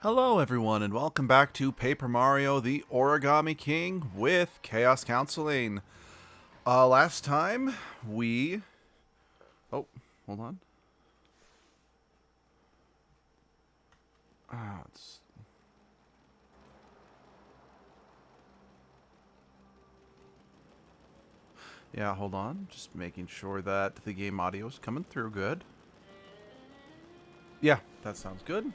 Hello everyone and welcome back to Paper Mario the Origami King with Chaos Counseling. Last time we... Oh, hold on. It's... Yeah, hold on. Just making sure that the game audio is coming through good. Yeah, that sounds good.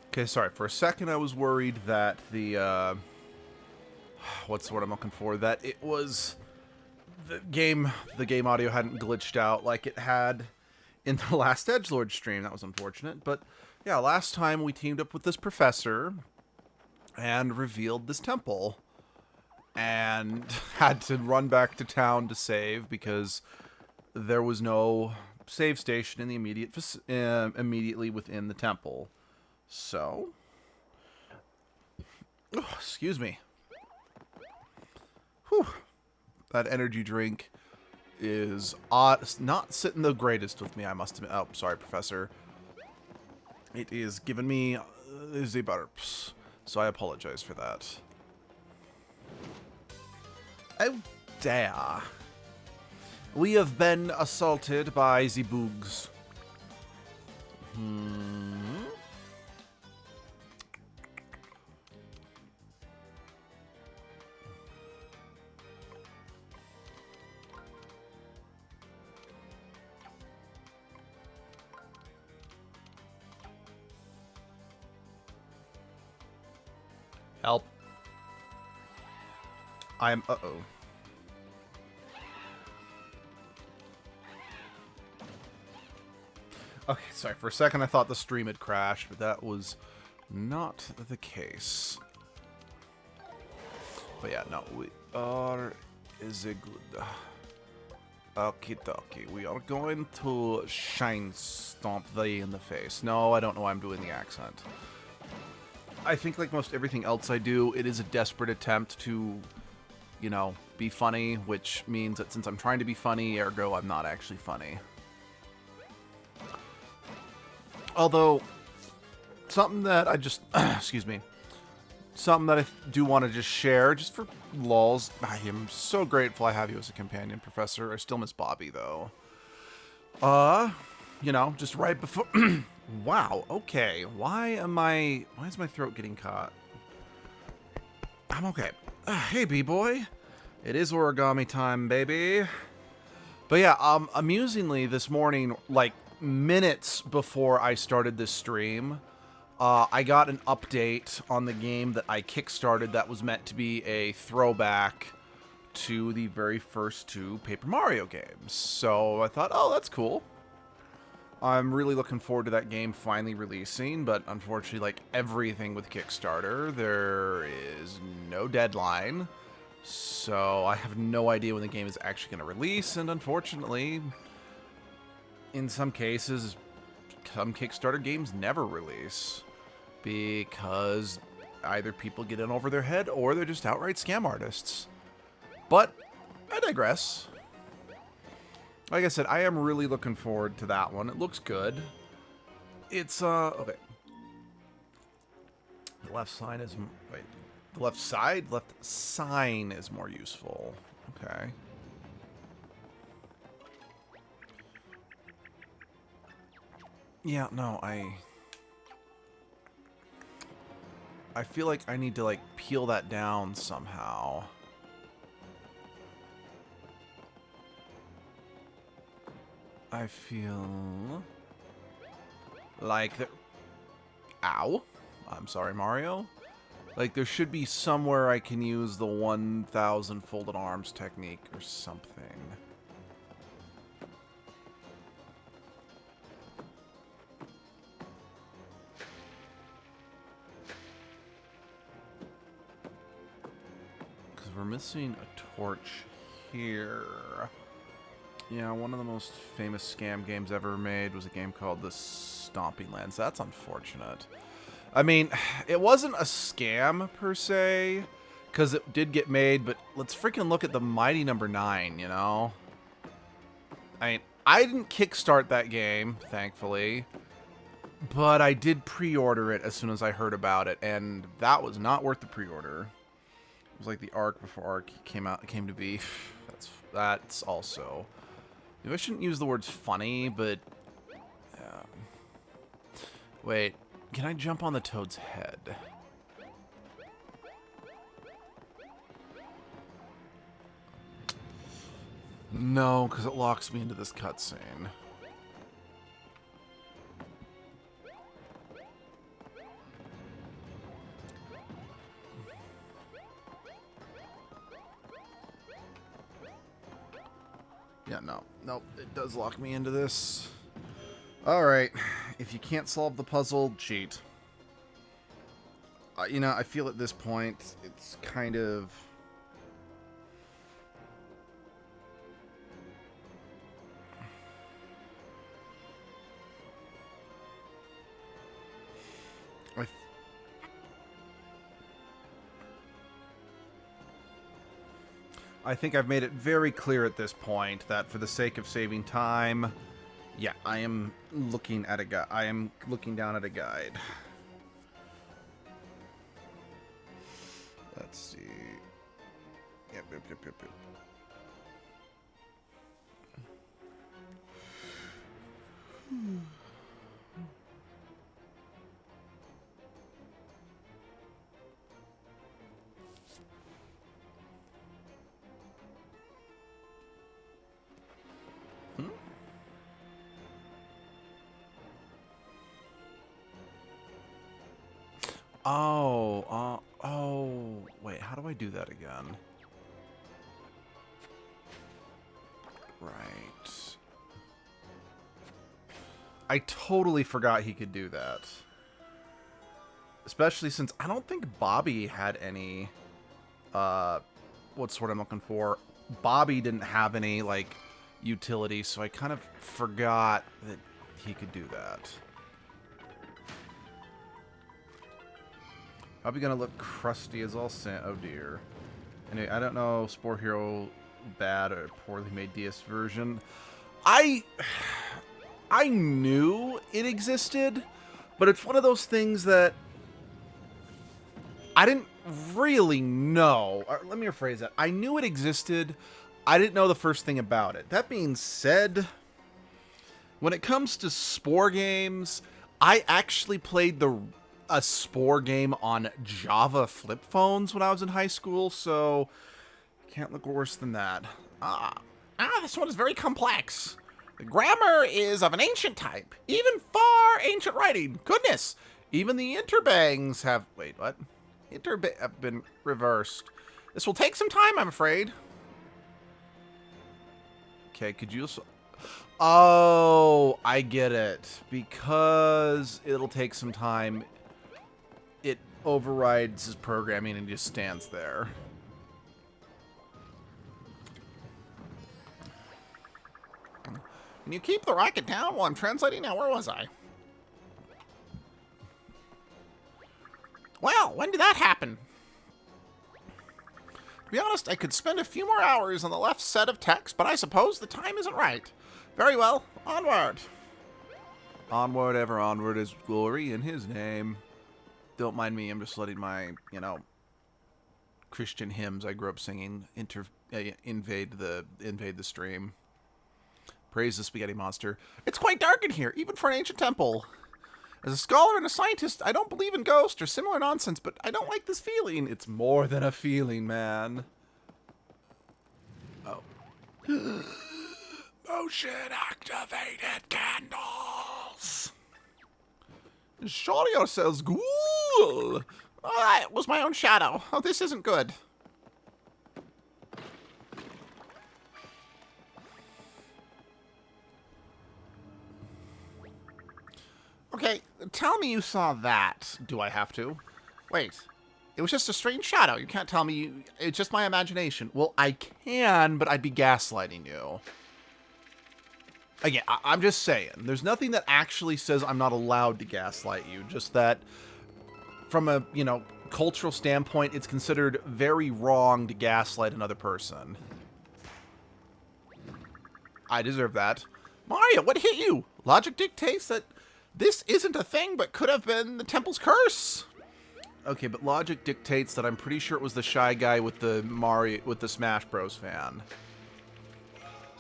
Okay, sorry. For a second I was worried that the, what's the word I'm looking for? That it was... the game audio hadn't glitched out like it had in the last Edgelord stream. That was unfortunate. But yeah, last time we teamed up with this professor and revealed this temple. And had to run back to town to save because there was no save station in the immediately within the temple. So, oh, excuse me. Whew. That energy drink is not sitting the greatest with me, I must admit. Oh, sorry, Professor. It is giving me the burps, so I apologize for that. Oh, dear. We have been assaulted by the bugs. Help. I'm... Uh-oh. Okay, sorry. For a second I thought the stream had crashed, but that was not the case. But yeah, no, we are... Is it good? Okie dokie. We are going to shine stomp thee in the face. No, I don't know why I'm doing the accent. I think like most everything else I do, it is a desperate attempt to, you know, be funny, which means that since I'm trying to be funny, ergo I'm not actually funny. Although, something that I just, excuse me, something that I do want to just share, just for lulz. I am so grateful I have you as a companion, Professor. I still miss Bobby, though. You know, just right before... Wow, okay. Why is my throat getting caught? I'm okay. Hey, B-boy. It is origami time, baby. But yeah, amusingly, this morning, like, minutes before I started this stream, I got an update on the game that I kickstarted that was meant to be a throwback to the very first two Paper Mario games. So I thought, oh, that's cool. I'm really looking forward to that game finally releasing, but unfortunately, like everything with Kickstarter, there is no deadline. So I have no idea when the game is actually going to release, and unfortunately, in some cases, some Kickstarter games never release because either people get in over their head or they're just outright scam artists. But I digress. Like I said, I am really looking forward to that one. It looks good. It's, okay. The left sign is, wait. The left sign is more useful. Okay. Yeah, no, I feel like I need to, like, peel that down somehow. I feel like there... Ow. I'm sorry, Mario. Like, there should be somewhere I can use the 1,000 folded arms technique or something. Because we're missing a torch here. Yeah, one of the most famous scam games ever made was a game called The Stomping Lands. That's unfortunate. I mean, it wasn't a scam, per se, because it did get made, but let's freaking look at the mighty number 9, you know? I mean, I didn't kickstart that game, thankfully, But I did pre-order it as soon as I heard about it, and that was not worth the pre-order. It was like the Ark before Ark came to be. That's also... Maybe I shouldn't use the words funny, but... Wait, can I jump on the toad's head? No, because it locks me into this cutscene. Yeah, no. Nope, it does lock me into this. Alright, if you can't solve the puzzle, cheat. You know, I feel at this point, it's kind of... I think I've made it very clear at this point that for the sake of saving time, yeah, I am looking at I am looking down at a guide. Let's see. Yep. Oh, wait, how do I do that again? Right. I totally forgot he could do that. Especially since I don't think Bobby had any, what's the word I'm looking for? Bobby didn't have any, like, utility, so I kind of forgot that he could do that. Probably gonna look crusty as all sand. Oh dear. Anyway, I don't know Spore Hero bad or poorly made DS version. I knew it existed, but it's one of those things that I didn't really know. Or, let me rephrase that. I knew it existed. I didn't know the first thing about it. That being said, when it comes to Spore games, I actually played a Spore game on Java flip phones when I was in high school, so can't look worse than that. This one is very complex. The grammar is of an ancient type, even far ancient writing. Goodness, even the interbangs have... Wait, what? Have been reversed. This will take some time, I'm afraid. Okay, could you... Oh, I get it. Because it'll take some time... It overrides his programming and just stands there. Can you keep the rocket down while I'm translating? Now, where was I? Well, when did that happen? To be honest, I could spend a few more hours on the left set of text, but I suppose the time isn't right. Very well, onward. Onward, ever onward is glory in his name. Don't mind me, I'm just letting my, Christian hymns I grew up singing invade the stream. Praise the spaghetti monster. It's quite dark in here, even for an ancient temple. As a scholar and a scientist, I don't believe in ghosts or similar nonsense, but I don't like this feeling. It's more than a feeling, man. Oh. Motion-activated candles. Show yourselves, ghoul. Oh, that was my own shadow. Oh, this isn't good. Okay, tell me you saw that. Do I have to? Wait, it was just a strange shadow. You can't tell me it's just my imagination. Well, I can, but I'd be gaslighting you. Again, I'm just saying. There's nothing that actually says I'm not allowed to gaslight you. Just that from a, cultural standpoint, it's considered very wrong to gaslight another person. I deserve that. Mario, what hit you? Logic dictates that This isn't a thing, but could have been the temple's curse. Okay, but logic dictates that I'm pretty sure it was the shy guy with the Smash Bros fan.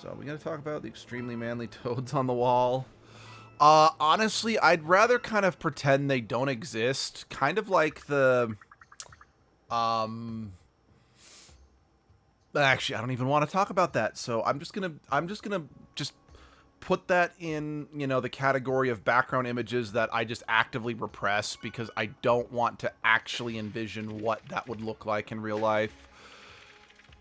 So we gotta talk about the extremely manly toads on the wall. Honestly, I'd rather kind of pretend they don't exist. Kind of like the... Actually, I don't even want to talk about that, so I'm just gonna put that in, you know, the category of background images that I just actively repress because I don't want to actually envision what that would look like in real life.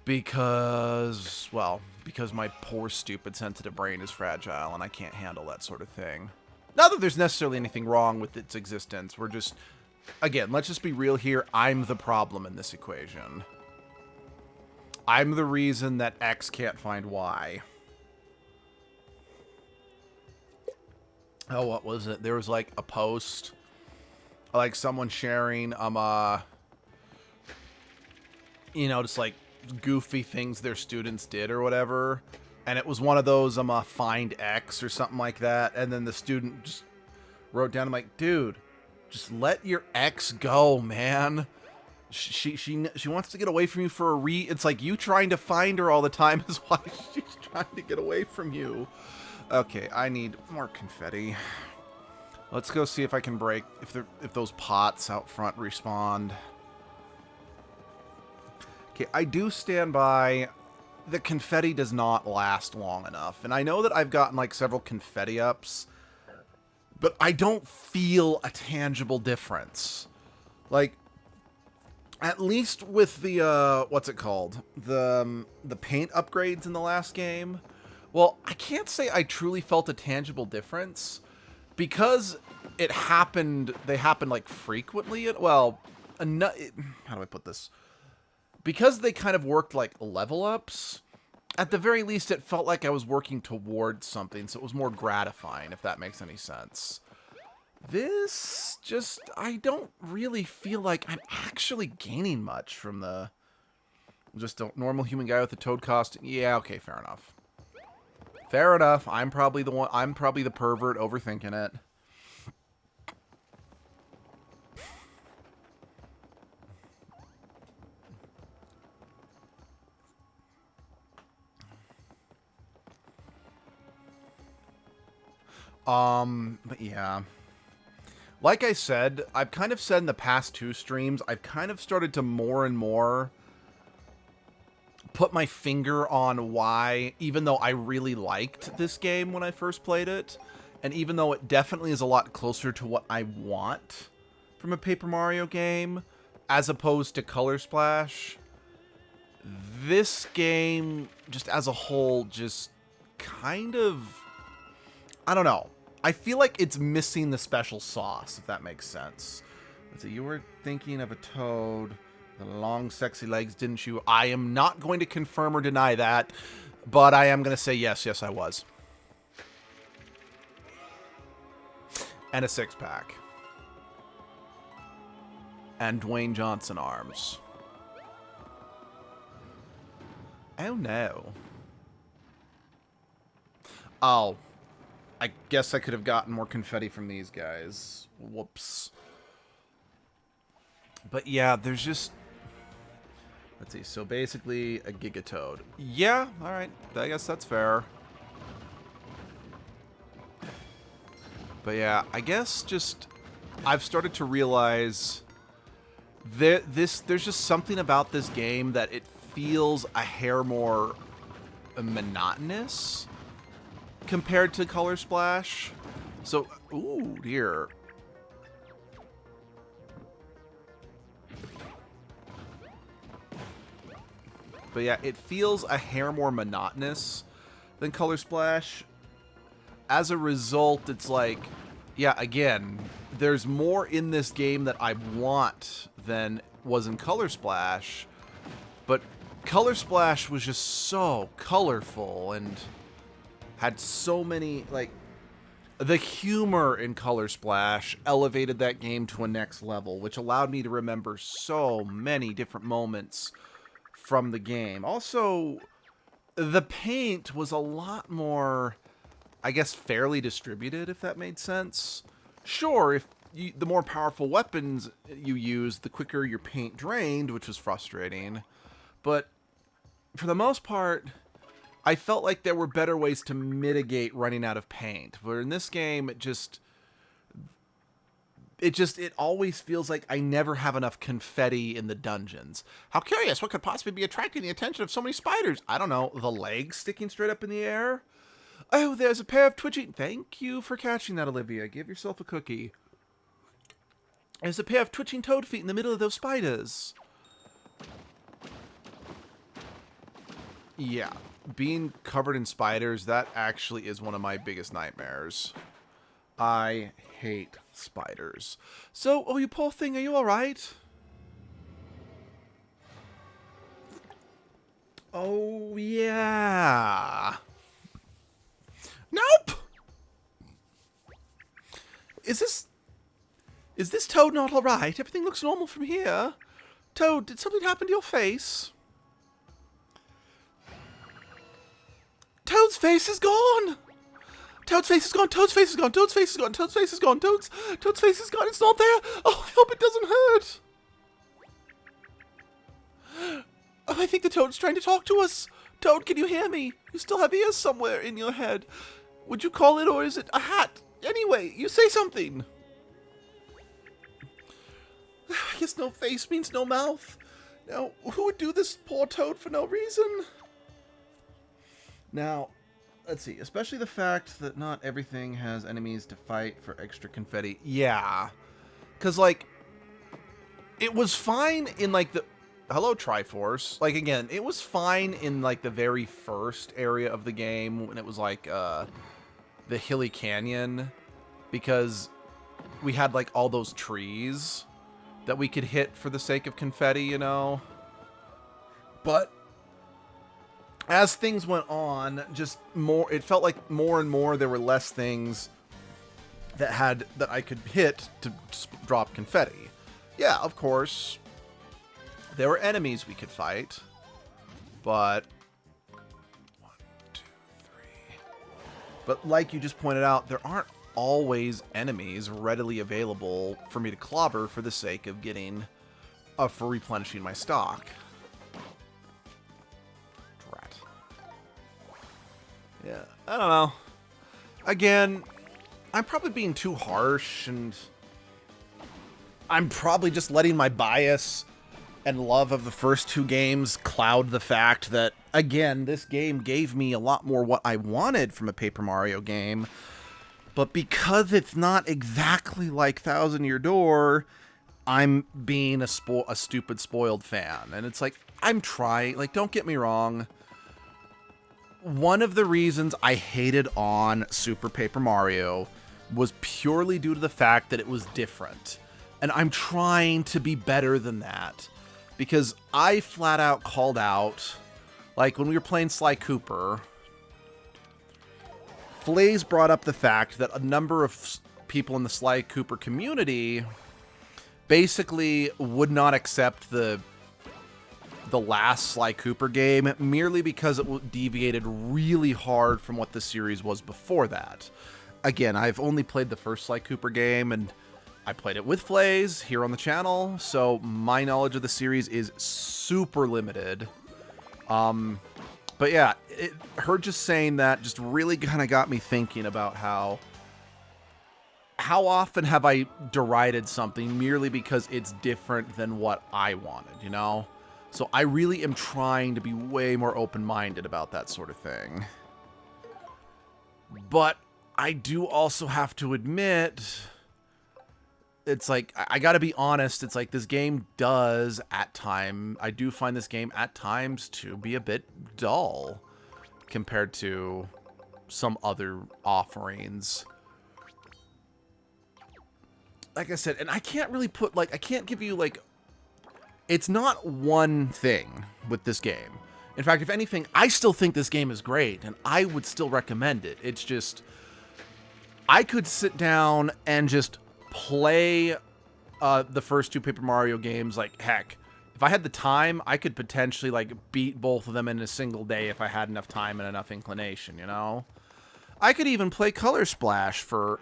Because, well, because my poor, stupid, sensitive brain is fragile and I can't handle that sort of thing. Not that there's necessarily anything wrong with its existence. We're just, again, let's just be real here. I'm the problem in this equation. I'm the reason that X can't find Y. Oh, what was it? There was like a post, like someone sharing, you know, just like goofy things their students did or whatever. And it was one of those, find X or something like that. And then the student just wrote down, I'm like, dude, just let your ex go, man. She wants to get away from you for a it's like you trying to find her all the time is why she's trying to get away from you. Okay, I need more confetti. Let's go see if I can break, if those pots out front respond. Okay, I do stand by the confetti does not last long enough. And I know that I've gotten like several confetti ups, but I don't feel a tangible difference. Like, at least with the, what's it called? The paint upgrades in the last game. Well, I can't say I truly felt a tangible difference because they happened like frequently. Well, how do I put this? Because they kind of worked like level ups, at the very least it felt like I was working towards something, so it was more gratifying, if that makes any sense. This just, I don't really feel like I'm actually gaining much from the just a normal human guy with a toad costume. Yeah, okay, fair enough. Fair enough. I'm probably the pervert overthinking it. But yeah. Like I said, I've kind of said in the past 2 streams, I've kind of started to more and more put my finger on why, even though I really liked this game when I first played it, and even though it definitely is a lot closer to what I want from a Paper Mario game, as opposed to Color Splash, this game, just as a whole, just kind of, I don't know. I feel like it's missing the special sauce, if that makes sense. Let's see, you were thinking of a toad. The long, sexy legs, didn't you? I am not going to confirm or deny that, but I am going to say yes. Yes, I was. And a 6-pack. And Dwayne Johnson arms. Oh, no. Oh. I guess I could have gotten more confetti from these guys. Whoops. But yeah, there's just... Let's see, so basically a Gigatoad. Yeah, alright, I guess that's fair. But yeah, I guess just... I've started to realize... There's just something about this game that it feels a hair more monotonous compared to Color Splash. So, ooh, dear. But yeah, it feels a hair more monotonous than Color Splash. As a result, it's like, yeah, again, there's more in this game that I want than was in Color Splash. But Color Splash was just so colorful and had so many, like, the humor in Color Splash elevated that game to a next level, which allowed me to remember so many different moments from the game. Also, the paint was a lot more, I guess, fairly distributed, if that made sense. Sure, if the more powerful weapons you use, the quicker your paint drained, which was frustrating. But for the most part, I felt like there were better ways to mitigate running out of paint. Where in this game, it always feels like I never have enough confetti in the dungeons. How curious, what could possibly be attracting the attention of so many spiders? I don't know, the legs sticking straight up in the air? Oh, there's a pair of twitching... Thank you for catching that, Olivia. Give yourself a cookie. There's a pair of twitching toad feet in the middle of those spiders. Yeah, being covered in spiders, that actually is one of my biggest nightmares. I hate spiders. So, oh, you poor thing, are you alright? Oh, yeah. Nope! Is this Toad not alright? Everything looks normal from here. Toad, did something happen to your face? Toad's face is gone! Toad's face is gone, Toad's face is gone, Toad's face is gone, Toad's face is gone, Toad's face is gone, it's not there! Oh, I hope it doesn't hurt! Oh, I think the Toad's trying to talk to us! Toad, can you hear me? You still have ears somewhere in your head. Would you call it, or is it a hat? Anyway, you say something! I guess no face means no mouth. Now, who would do this poor Toad for no reason? Now, let's see. Especially the fact that not everything has enemies to fight for extra confetti. Yeah. Because, like, it was fine in, like, the... Hello, Triforce. Like, again, it was fine in, like, the very first area of the game when it was, like, the hilly canyon. Because we had, like, all those trees that we could hit for the sake of confetti, you know? But as things went on, just more, it felt like more and more there were less things that I could hit to drop confetti. Yeah, of course, there were enemies we could fight, but 1, 2, 3. But like you just pointed out, there aren't always enemies readily available for me to clobber for the sake of getting for replenishing my stock. Drat. Yeah, I don't know. Again, I'm probably being too harsh, and I'm probably just letting my bias and love of the first two games cloud the fact that, again, this game gave me a lot more what I wanted from a Paper Mario game. But because it's not exactly like Thousand Year Door, I'm being a stupid, spoiled fan. And it's like, I'm trying. Like, don't get me wrong. One of the reasons I hated on Super Paper Mario was purely due to the fact that it was different. And I'm trying to be better than that. Because I flat out called out, like, when we were playing Sly Cooper... Flays brought up the fact that a number of people in the Sly Cooper community basically would not accept the last Sly Cooper game merely because it deviated really hard from what the series was before that. Again, I've only played the first Sly Cooper game, and I played it with Flays here on the channel, so my knowledge of the series is super limited. But yeah, her just saying that just really kind of got me thinking about how often have I derided something merely because it's different than what I wanted, you know? So I really am trying to be way more open-minded about that sort of thing. But I do also have to admit, it's like, I gotta be honest, it's like this game does, I do find this game at times to be a bit dull compared to some other offerings. Like I said, and I can't really put, like, I can't give you, like, it's not one thing with this game. In fact, if anything, I still think this game is great, and I would still recommend it. It's just, I could sit down and just play the first two Paper Mario games, like, heck, if I had the time, I could potentially, like, beat both of them in a single day if I had enough time and enough inclination, you know? I could even play Color Splash for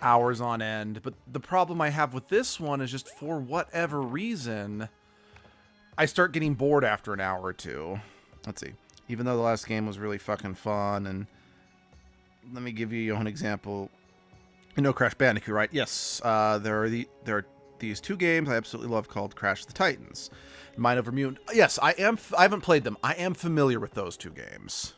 hours on end. But the problem I have with this one is just for whatever reason, I start getting bored after an hour or two. Let's see. Even though the last game was really fucking fun, and let me give you an example. You know Crash Bandicoot, right? Yes. There are these two games I absolutely love called Crash the Titans, Mind Over Mutant. Yes, I haven't played them. I am familiar with those two games,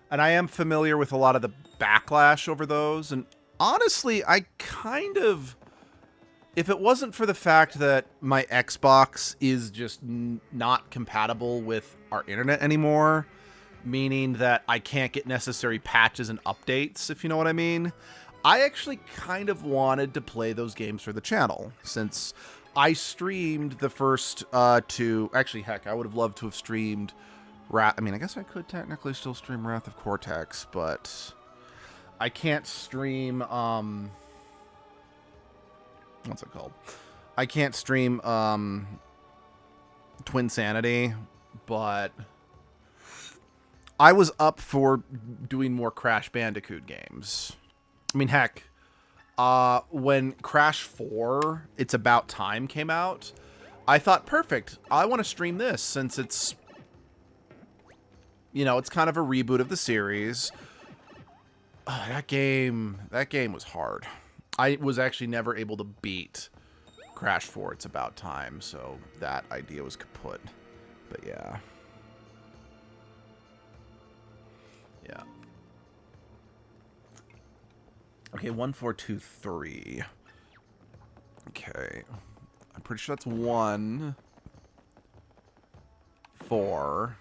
and I am familiar with a lot of the backlash over those. And honestly, I kind of, if it wasn't for the fact that my Xbox is just not compatible with our internet anymore, meaning that I can't get necessary patches and updates, if you know what I mean, I actually kind of wanted to play those games for the channel, since I streamed the first two. Actually, heck, I would have loved to have streamed I mean, I guess I could technically still stream Wrath of Cortex, but I can't stream, what's it called? I can't stream, Twin Sanity, but I was up for doing more Crash Bandicoot games. I mean, heck, when Crash 4, It's About Time came out, I thought, perfect, I want to stream this, since it's, you know, it's kind of a reboot of the series. That game was hard. I was actually never able to beat Crash 4, It's About Time, so that idea was kaput. But yeah. Yeah. Okay, 1423. Okay. I'm pretty sure that's 1, 4.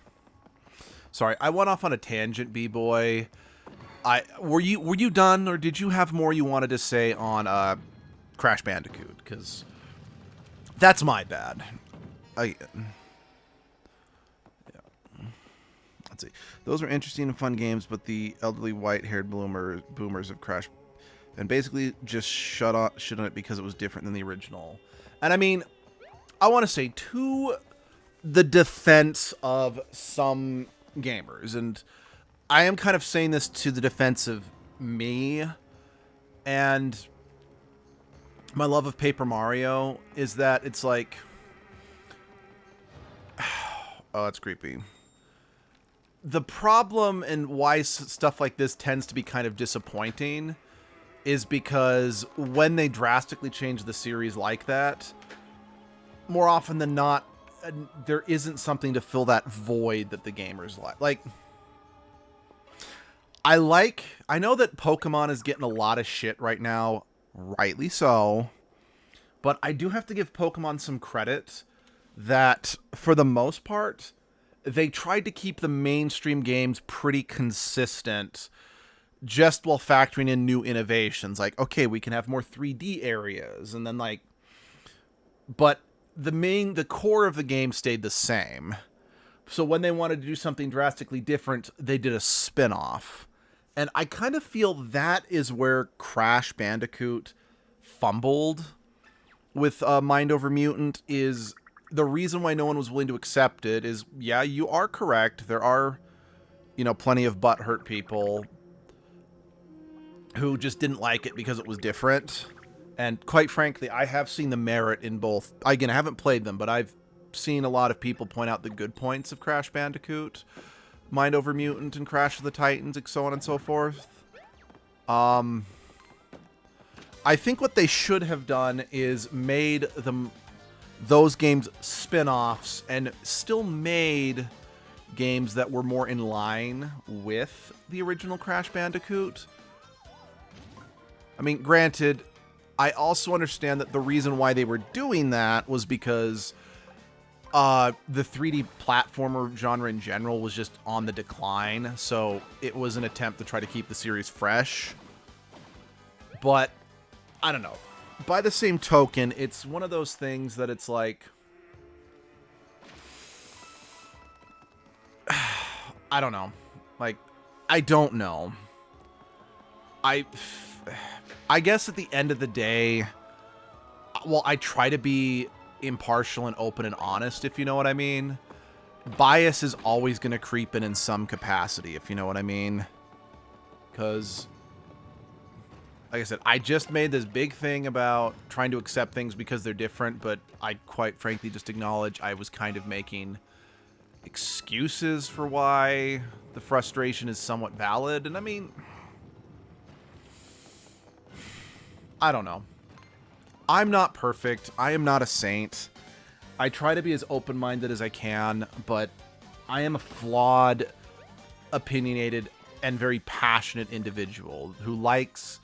Sorry, I went off on a tangent, B-boy. Were you done, or did you have more you wanted to say on Crash Bandicoot? Because that's my bad. Yeah. Let's see. Those are interesting and fun games, but the elderly white-haired boomers of Crash, and basically just shit on it because it was different than the original. And I mean, I want to say, to the defense of some gamers, and I am kind of saying this to the defense of me and my love of Paper Mario, is that it's like, oh, that's creepy. The problem and why stuff like this tends to be kind of disappointing is because when they drastically change the series like that, more often than not, there isn't something to fill that void that the gamers like. I know that Pokemon is getting a lot of shit right now, rightly so, but I do have to give Pokemon some credit that, for the most part, they tried to keep the mainstream games pretty consistent, just while factoring in new innovations. Like, okay, we can have more 3D areas, and then like, but the core of the game stayed the same. So when they wanted to do something drastically different, they did a spin-off. And I kind of feel that is where Crash Bandicoot fumbled with Mind Over Mutant. Is the reason why no one was willing to accept it is, yeah, you are correct. There are, you know, plenty of butthurt people who just didn't like it because it was different. And quite frankly, I have seen the merit in both. Again, I haven't played them, but I've seen a lot of people point out the good points of Crash Bandicoot, Mind Over Mutant, and Crash of the Titans, and so on and so forth. I think what they should have done is made those games spin-offs, and still made games that were more in line with the original Crash Bandicoot. I mean, granted, I also understand that the reason why they were doing that was because the 3D platformer genre in general was just on the decline, so it was an attempt to try to keep the series fresh. But, I don't know. By the same token, it's one of those things that it's like, I don't know. Like, I don't know. I guess at the end of the day, well, I try to be impartial and open and honest, if you know what I mean. Bias is always going to creep in some capacity, if you know what I mean. Because like I said, I just made this big thing about trying to accept things because they're different, but I quite frankly just acknowledge I was kind of making excuses for why the frustration is somewhat valid. And I mean, I don't know. I'm not perfect. I am not a saint. I try to be as open-minded as I can, but I am a flawed, opinionated, and very passionate individual who likes...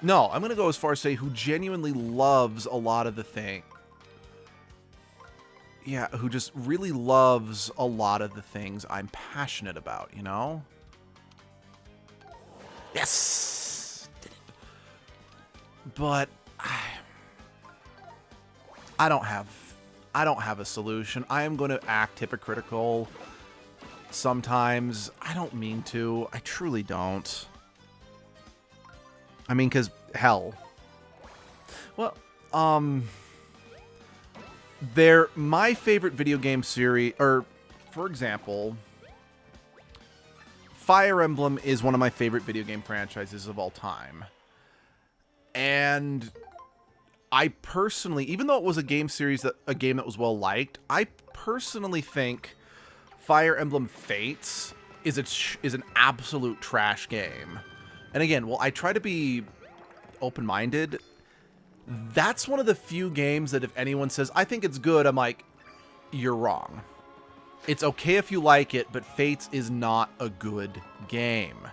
No, I'm going to go as far as say who genuinely loves a lot of the thing. Yeah, who just really loves a lot of the things I'm passionate about, you know? Yes! Did it. But I don't have a solution. I am going to act hypocritical sometimes. I don't mean to. I truly don't. I mean, because, hell. Well, my favorite video game series, or, for example, Fire Emblem is one of my favorite video game franchises of all time. And I personally, even though it was a game that was well liked, I personally think Fire Emblem Fates is an absolute trash game. And again, well, I try to be open-minded. That's one of the few games that if anyone says, I think it's good, I'm like, you're wrong. It's okay if you like it, but Fates is not a good game.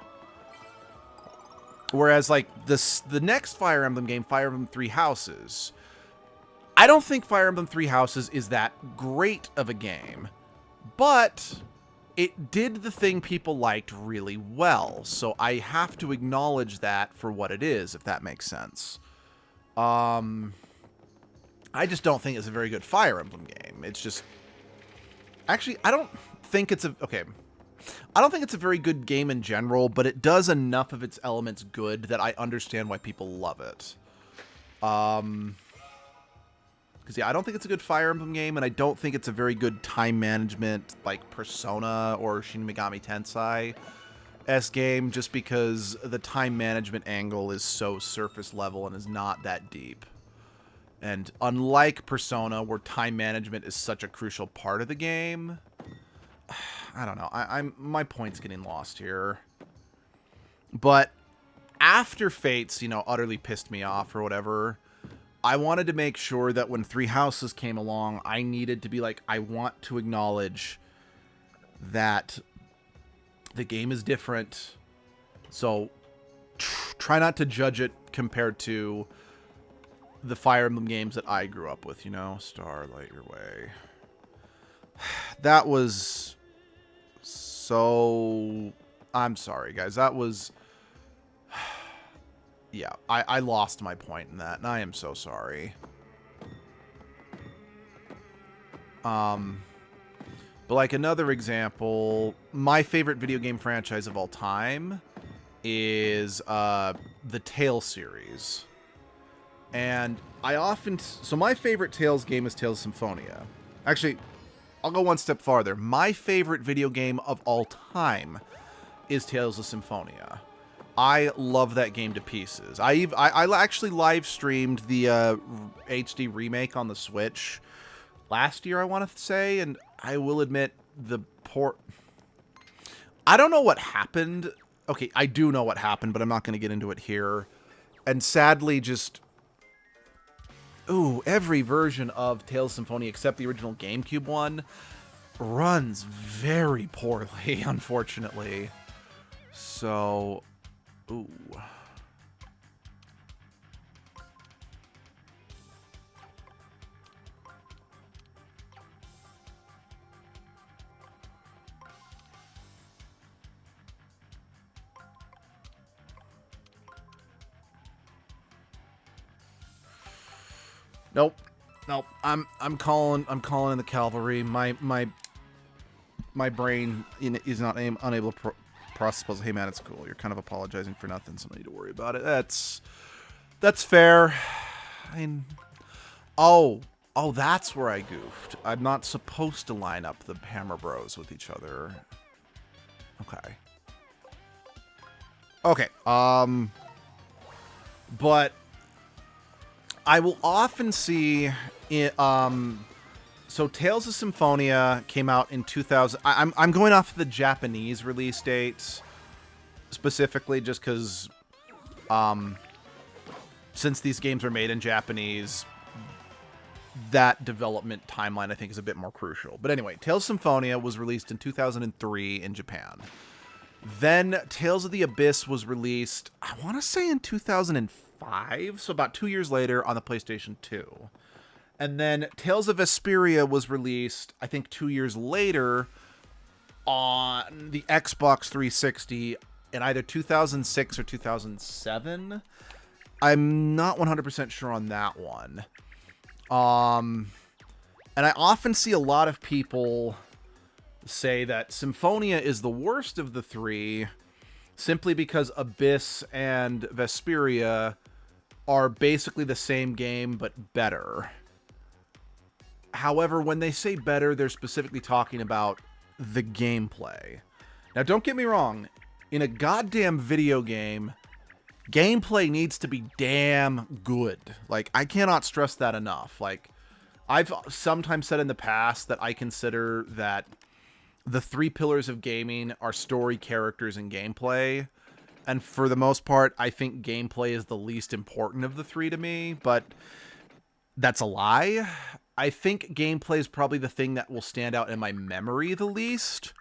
Whereas, like, the next Fire Emblem game, Fire Emblem Three Houses, I don't think Fire Emblem Three Houses is that great of a game, but it did the thing people liked really well, so I have to acknowledge that for what it is, if that makes sense. I just don't think it's a very good Fire Emblem game. It's just... Actually, I don't think it's a... Okay. I don't think it's a very good game in general, but it does enough of its elements good that I understand why people love it. Because, yeah, I don't think it's a good Fire Emblem game, and I don't think it's a very good time management, like Persona or Shin Megami Tensei-esque game, just because the time management angle is so surface level and is not that deep. And unlike Persona, where time management is such a crucial part of the game, I don't know. My point's getting lost here. But after Fates, you know, utterly pissed me off or whatever, I wanted to make sure that when Three Houses came along, I needed to be like, I want to acknowledge that the game is different. So try not to judge it compared to the Fire Emblem games that I grew up with, you know? Starlight Your Way. That was so... I'm sorry, guys. That was... Yeah, I lost my point in that, and I am so sorry. But like another example, my favorite video game franchise of all time is the Tales series. And I often... So my favorite Tales game is Tales of Symphonia. Actually, I'll go one step farther. My favorite video game of all time is Tales of Symphonia. I love that game to pieces. I actually live streamed the HD remake on the Switch last year, I want to say, and I will admit the port... I don't know what happened. Okay, I do know what happened, but I'm not going to get into it here. And sadly, just... Ooh, every version of Tales of Symphonia except the original GameCube one runs very poorly, unfortunately. So... Ooh. Nope. Nope. I'm calling in the cavalry. My brain is not unable to process. Hey man, it's cool. You're kind of apologizing for nothing, so no need to worry about it. That's fair. I mean, oh, that's where I goofed. I'm not supposed to line up the Hammer Bros with each other. Okay. Okay. But I will often see it, so Tales of Symphonia came out in 2000. I'm going off the Japanese release dates specifically just because since these games are made in Japanese, that development timeline I think is a bit more crucial. But anyway, Tales of Symphonia was released in 2003 in Japan. Then Tales of the Abyss was released, I want to say in 2005, so about 2 years later on the PlayStation 2. And then Tales of Vesperia was released, I think 2 years later on the Xbox 360 in either 2006 or 2007. I'm not 100% sure on that one. And I often see a lot of people say that Symphonia is the worst of the three simply because Abyss and Vesperia are basically the same game but better. However, when they say better, they're specifically talking about the gameplay. Now, don't get me wrong. In a goddamn video game, gameplay needs to be damn good. Like, I cannot stress that enough. Like, I've sometimes said in the past that I consider that the three pillars of gaming are story, characters, and gameplay. And for the most part, I think gameplay is the least important of the three to me, but that's a lie. I think gameplay is probably the thing that will stand out in my memory the least.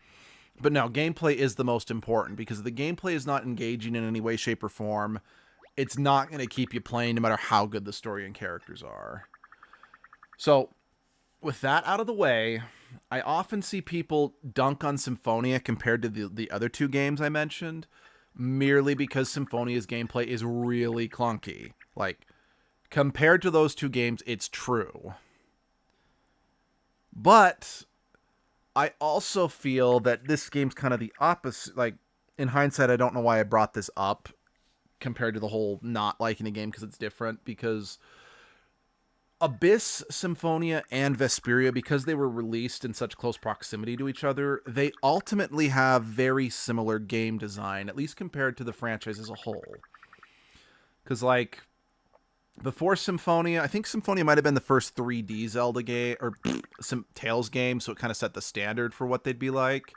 But no, gameplay is the most important because if the gameplay is not engaging in any way, shape, or form, it's not going to keep you playing no matter how good the story and characters are. So, with that out of the way, I often see people dunk on Symphonia compared to the other two games I mentioned, merely because Symphonia's gameplay is really clunky. Like, compared to those two games, it's true. But I also feel that this game's kind of the opposite. Like, in hindsight, I don't know why I brought this up compared to the whole not liking a game because it's different. Because Abyss, Symphonia, and Vesperia, because they were released in such close proximity to each other, they ultimately have very similar game design, at least compared to the franchise as a whole. Because, like, before Symphonia, I think Symphonia might have been the first 3D Zelda game, or some Tales game, so it kind of set the standard for what they'd be like.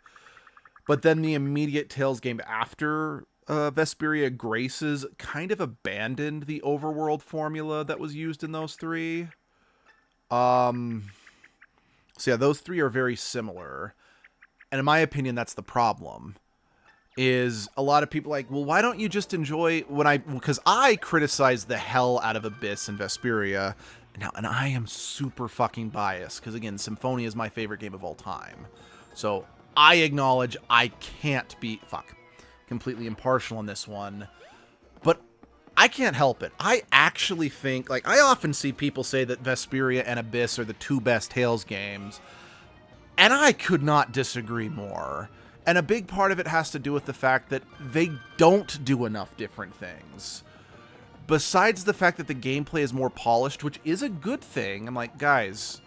But then the immediate Tales game after Vesperia Graces kind of abandoned the overworld formula that was used in those three. So yeah, those three are very similar. And in my opinion, that's the problem. Is a lot of people like, well, why don't you just enjoy because I criticize the hell out of Abyss and Vesperia now, and I am super fucking biased because again, Symphonia is my favorite game of all time. So I acknowledge I can't be completely impartial on this one, but I can't help it. I actually think, like, I often see people say that Vesperia and Abyss are the two best Tales games, and I could not disagree more. And a big part of it has to do with the fact that they don't do enough different things. Besides the fact that the gameplay is more polished, which is a good thing, I'm like, guys,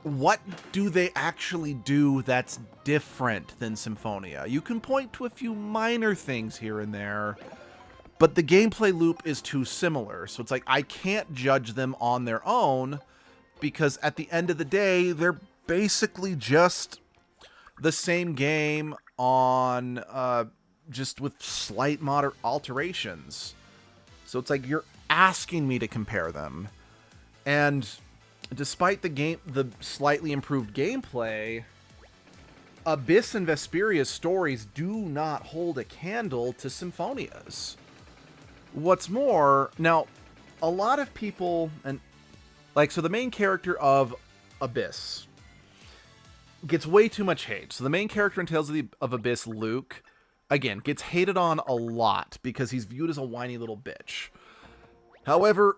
what do they actually do that's different than Symphonia? You can point to a few minor things here and there, but the gameplay loop is too similar. So it's like, I can't judge them on their own, because at the end of the day, they're basically just the same game on just with slight moderate alterations. So it's like you're asking me to compare them. And despite the slightly improved gameplay, Abyss and Vesperia's stories do not hold a candle to Symphonia's. What's more, now a lot of people, and like, so the main character of Abyss gets way too much hate. So the main character in Tales of Abyss, Luke, again, gets hated on a lot because he's viewed as a whiny little bitch. However,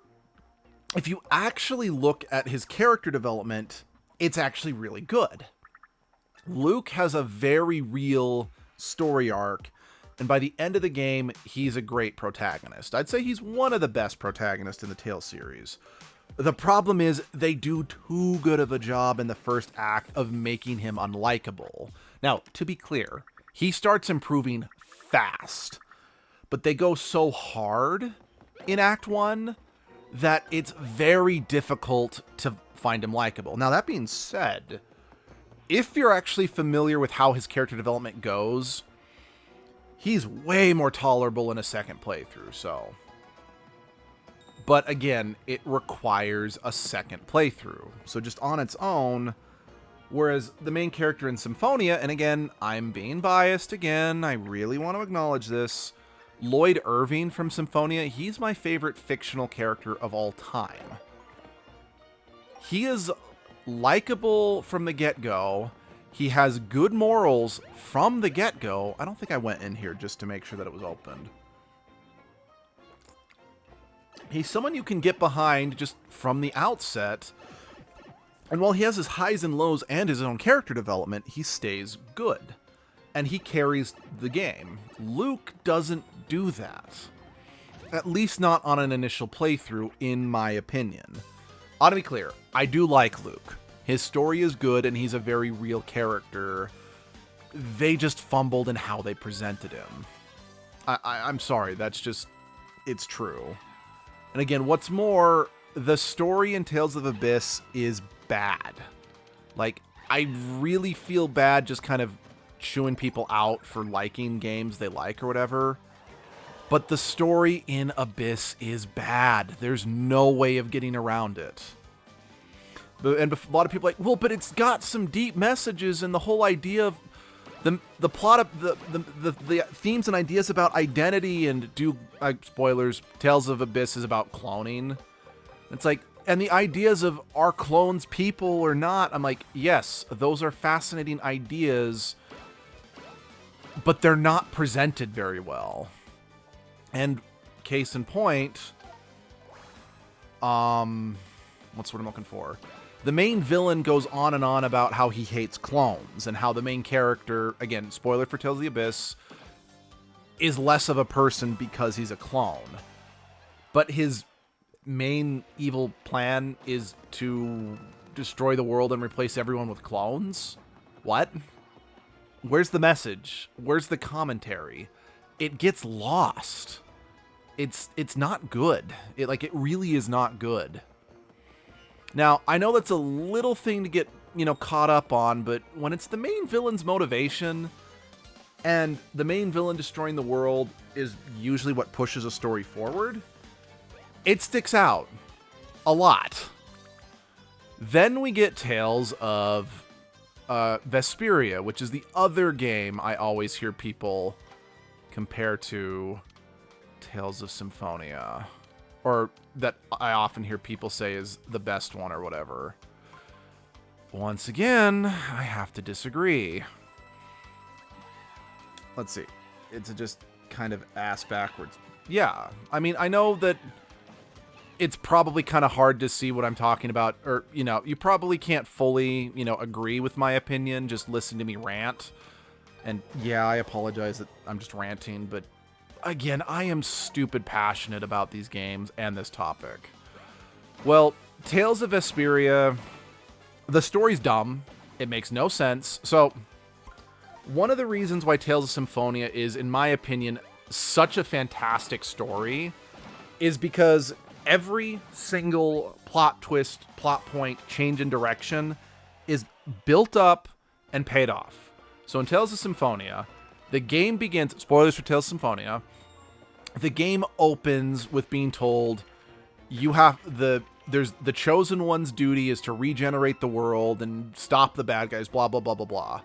if you actually look at his character development, it's actually really good. Luke has a very real story arc, and by the end of the game, he's a great protagonist. I'd say he's one of the best protagonists in the Tales series. The problem is they do too good of a job in the first act of making him unlikable. Now, to be clear, he starts improving fast. but they go so hard in Act 1 that it's very difficult to find him likable. Now, that being said, if you're actually familiar with how his character development goes, he's way more tolerable in a second playthrough, so. But again, it requires a second playthrough. So just on its own, whereas the main character in Symphonia, and again, I'm being biased again, I really want to acknowledge this, Lloyd Irving from Symphonia, he's my favorite fictional character of all time. He is likable from the get-go. He has good morals from the get-go. I don't think I went in here just to make sure that it was opened. He's someone you can get behind just from the outset. And while he has his highs and lows and his own character development, he stays good. And he carries the game. Luke doesn't do that. At least not on an initial playthrough, in my opinion. Ought to be clear, I do like Luke. His story is good and he's a very real character. They just fumbled in how they presented him. I'm sorry, that's just, it's true. And again, what's more, the story in Tales of Abyss is bad. Like, I really feel bad just kind of chewing people out for liking games they like or whatever. But the story in Abyss is bad. There's no way of getting around it. And a lot of people are like, well, but it's got some deep messages, and the whole idea of the plot of the themes and ideas about identity and spoilers, Tales of Abyss is about cloning. It's like, and the ideas of are clones people or not? I'm like, yes, those are fascinating ideas, but they're not presented very well. And case in point, what's what I'm looking for? The main villain goes on and on about how he hates clones and how the main character, again, spoiler for Tales of the Abyss, is less of a person because he's a clone. But his main evil plan is to destroy the world and replace everyone with clones? What? Where's the message? Where's the commentary? It gets lost. It's not good. It really is not good. Now, I know that's a little thing to get, caught up on, but when it's the main villain's motivation, and the main villain destroying the world is usually what pushes a story forward, it sticks out a lot. Then we get Tales of Vesperia, which is the other game I always hear people compare to Tales of Symphonia, or that I often hear people say is the best one or whatever. Once again, I have to disagree. Let's see. It's just kind of ass backwards. Yeah, I mean, I know that it's probably kind of hard to see what I'm talking about, or, you probably can't fully, agree with my opinion, just listen to me rant. And yeah, I apologize that I'm just ranting, but again, I am stupid passionate about these games and this topic. Well, Tales of Vesperia, the story's dumb. It makes no sense. So, one of the reasons why Tales of Symphonia is, in my opinion, such a fantastic story is because every single plot twist, plot point, change in direction is built up and paid off. So in Tales of Symphonia, the game begins, spoilers for Tales of Symphonia, the game opens with being told there's the chosen one's duty is to regenerate the world and stop the bad guys, blah, blah, blah, blah, blah.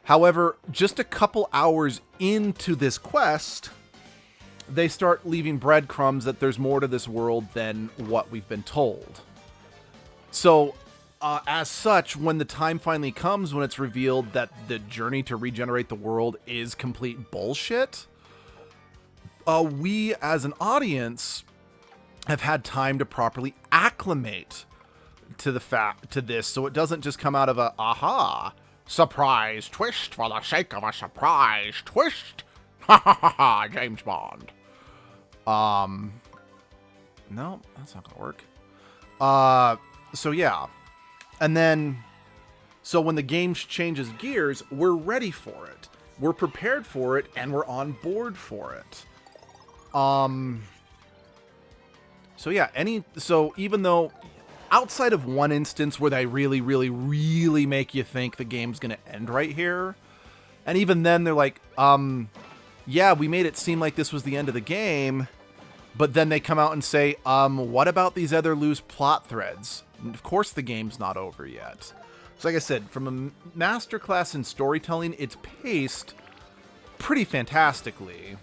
However, just a couple hours into this quest, they start leaving breadcrumbs that there's more to this world than what we've been told. So, as such, when the time finally comes when it's revealed that the journey to regenerate the world is complete bullshit, we as an audience have had time to properly acclimate to this, so it doesn't just come out of a aha surprise twist for the sake of a surprise twist. Ha ha ha ha, James Bond. No, that's not gonna work. So yeah. And then, so when the game changes gears, we're ready for it. We're prepared for it, and we're on board for it. So yeah, so even though outside of one instance where they really, really, really make you think the game's gonna end right here, and even then they're like, yeah, we made it seem like this was the end of the game, but then they come out and say, what about these other loose plot threads? And of course the game's not over yet. So like I said, from a masterclass in storytelling, it's paced pretty fantastically,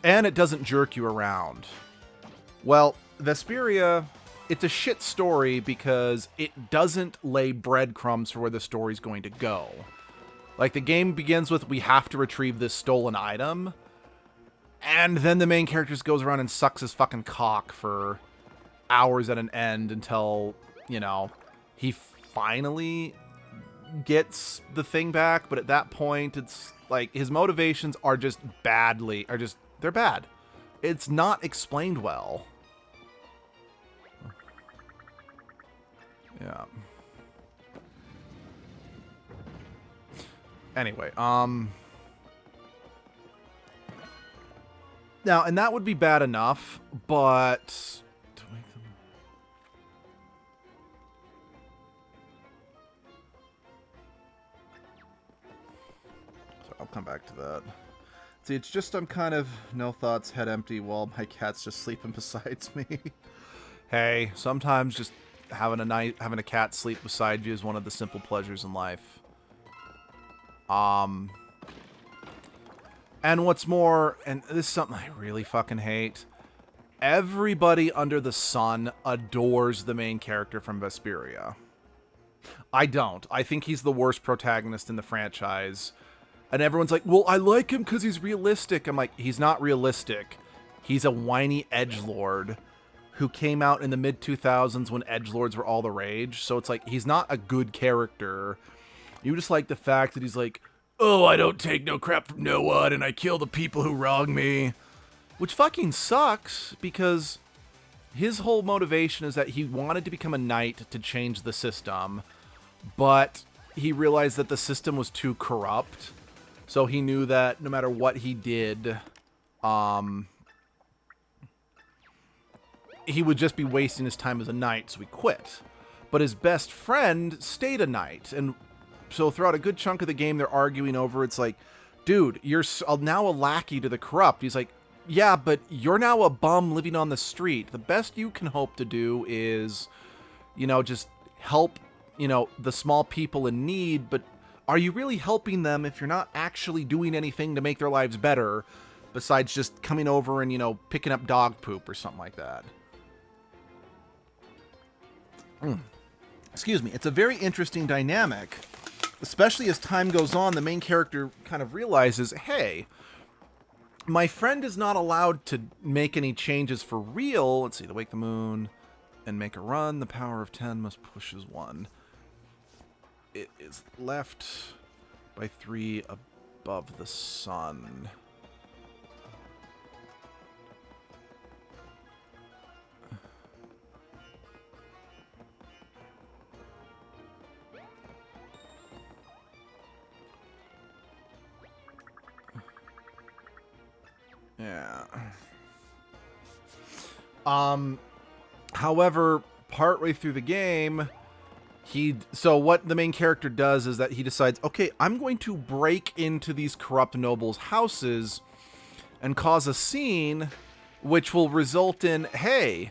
and it doesn't jerk you around. Well, Vesperia, it's a shit story because it doesn't lay breadcrumbs for where the story's going to go. Like, the game begins with, we have to retrieve this stolen item, and then the main character just goes around and sucks his fucking cock for hours at an end until, you know, he finally gets the thing back. But at that point, it's like his motivations are just they're bad. It's not explained well. Yeah. Anyway, now, and that would be bad enough, but to make them... So I'll come back to that. See, it's just I'm kind of no thoughts, head empty while my cat's just sleeping beside me. Hey, sometimes just having a cat sleep beside you is one of the simple pleasures in life. And what's more, and this is something I really fucking hate, everybody under the sun adores the main character from Vesperia. I don't. I think he's the worst protagonist in the franchise. And everyone's like, well, I like him because he's realistic. I'm like, he's not realistic. He's a whiny edgelord who came out in the mid-2000s when edgelords were all the rage. So it's like, he's not a good character. You just like the fact that he's like, oh, I don't take no crap from no one, and I kill the people who wrong me. Which fucking sucks, because his whole motivation is that he wanted to become a knight to change the system, but he realized that the system was too corrupt. So he knew that no matter what he did, he would just be wasting his time as a knight, so he quit. But his best friend stayed a knight, and so throughout a good chunk of the game, they're arguing over, it's like, dude, you're now a lackey to the corrupt. He's like, yeah, but you're now a bum living on the street. The best you can hope to do is, you know, just help, you know, the small people in need, but are you really helping them if you're not actually doing anything to make their lives better besides just coming over and, you know, picking up dog poop or something like that? Excuse me. It's a very interesting dynamic. Especially as time goes on, the main character kind of realizes, hey, my friend is not allowed to make any changes for real. Let's see, to wake the moon and make a run, the power of 10 must push as 1. It is left by 3 above the sun. Yeah. However, partway through the game, so what the main character does is that he decides, okay, I'm going to break into these corrupt nobles' houses and cause a scene which will result in, hey,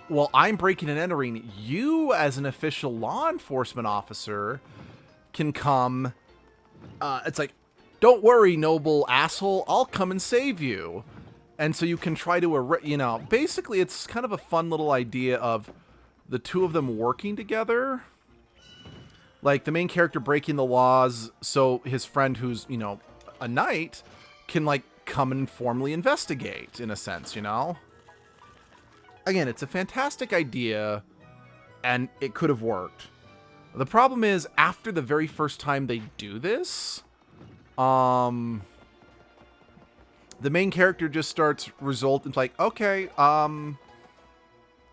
well, I'm breaking and entering. You, as an official law enforcement officer, can come. It's like, don't worry, noble asshole, I'll come and save you. And so you can try to, you know, basically it's kind of a fun little idea of the two of them working together. Like the main character breaking the laws so his friend who's, you know, a knight can like come and formally investigate in a sense, you know? Again, it's a fantastic idea and it could have worked. The problem is after the very first time they do this, the main character just starts like, okay,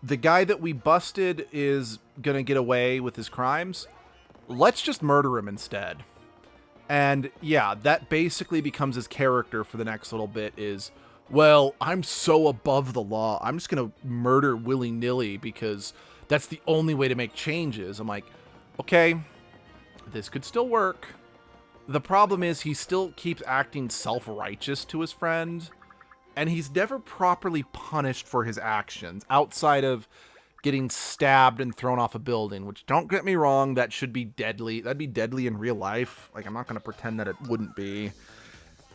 the guy that we busted is gonna get away with his crimes. Let's just murder him instead. And yeah, that basically becomes his character for the next little bit is, well, I'm so above the law, I'm just gonna murder willy-nilly because that's the only way to make changes. I'm like, okay, this could still work. The problem is he still keeps acting self-righteous to his friend, and he's never properly punished for his actions outside of getting stabbed and thrown off a building, which, don't get me wrong, that should be deadly. That'd be deadly in real life. Like, I'm not going to pretend that it wouldn't be.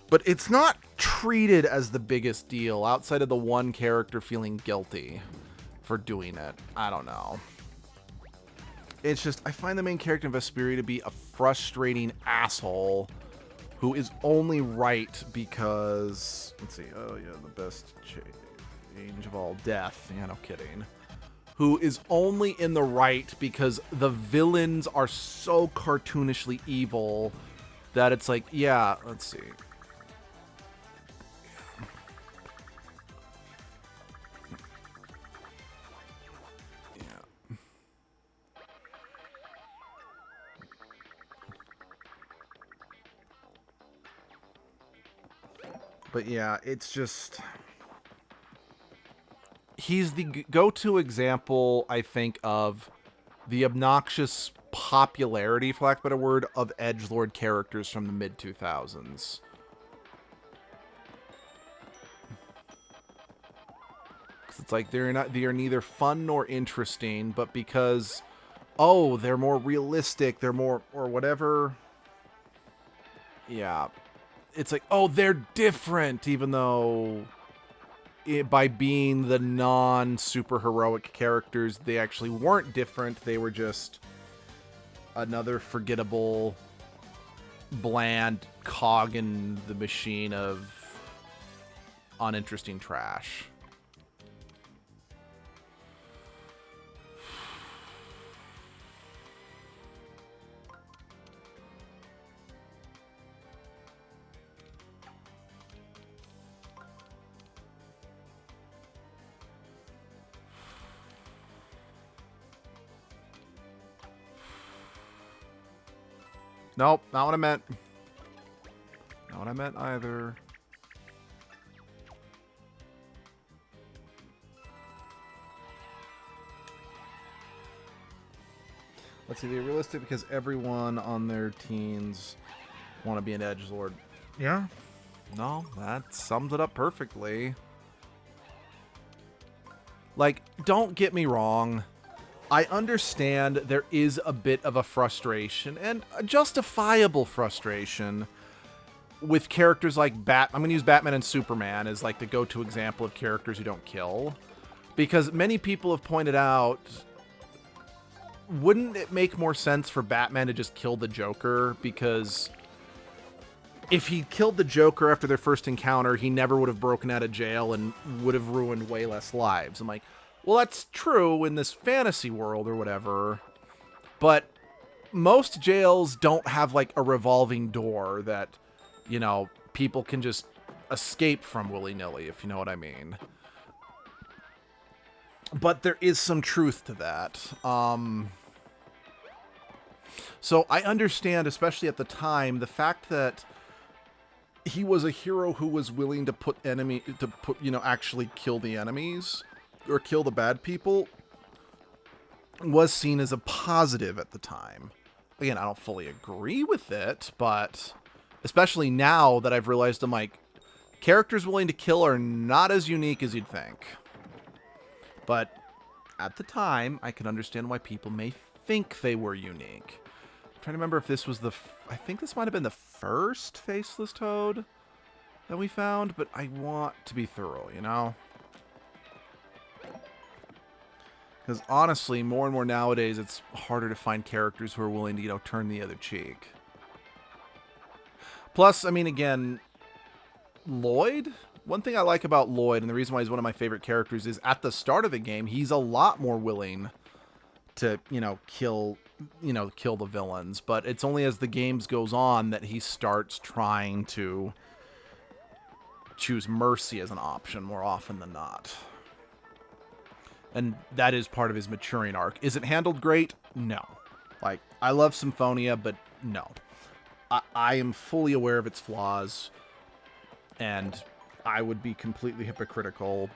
But it's not treated as the biggest deal outside of the one character feeling guilty for doing it. I don't know. It's just, I find the main character in Vesperia to be a frustrating asshole who is only right because, let's see, oh yeah, the best change of all, death. Yeah, no kidding. Who is only in the right because the villains are so cartoonishly evil that it's like, yeah, let's see. Yeah. But yeah, it's just... He's the go-to example, I think, of the obnoxious popularity, for lack of a better word, of edgelord characters from the mid-2000s. Because it's like they are neither fun nor interesting, but because, oh, they're more realistic, they're more, or whatever. Yeah. It's like, oh, they're different, even though... by being the non-super heroic characters, they actually weren't different. They were just another forgettable, bland cog in the machine of uninteresting trash. Nope, not what I meant. Not what I meant either. Let's see, they're realistic because everyone on their teens want to be an edgelord. Yeah? No, that sums it up perfectly. Like, don't get me wrong. I understand there is a bit of a frustration, and a justifiable frustration, with characters like I'm going to use Batman and Superman as like the go-to example of characters who don't kill. Because many people have pointed out, wouldn't it make more sense for Batman to just kill the Joker? Because if he killed the Joker after their first encounter, he never would have broken out of jail and would have ruined way less lives. I'm like, well, that's true in this fantasy world or whatever, but most jails don't have like a revolving door that, you know, people can just escape from willy-nilly, if you know what I mean. But there is some truth to that. So I understand, especially at the time, the fact that he was a hero who was willing to actually kill the enemies or kill the bad people was seen as a positive at the time. Again, I don't fully agree with it, but especially now that I've realized, I'm like, characters willing to kill are not as unique as you'd think. But at the time, I can understand why people may think they were unique. I'm trying to remember if this was I think this might have been the first Faceless Toad that we found, but I want to be thorough, you know? Because honestly, more and more nowadays, it's harder to find characters who are willing to, you know, turn the other cheek. Plus, I mean, again, Lloyd? One thing I like about Lloyd, and the reason why he's one of my favorite characters, is at the start of the game, he's a lot more willing to, you know, kill the villains. But it's only as the games goes on that he starts trying to choose mercy as an option more often than not. And that is part of his maturing arc. Is it handled great? No. Like, I love Symphonia, but no. I am fully aware of its flaws, and I would be completely hypocritical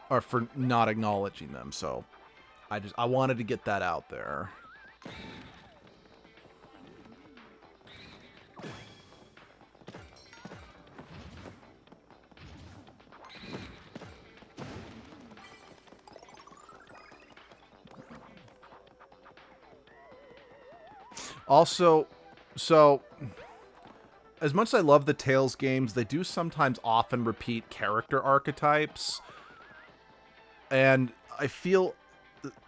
or for not acknowledging them. So I wanted to get that out there. Also, so as much as I love the Tales games, they do sometimes often repeat character archetypes. And I feel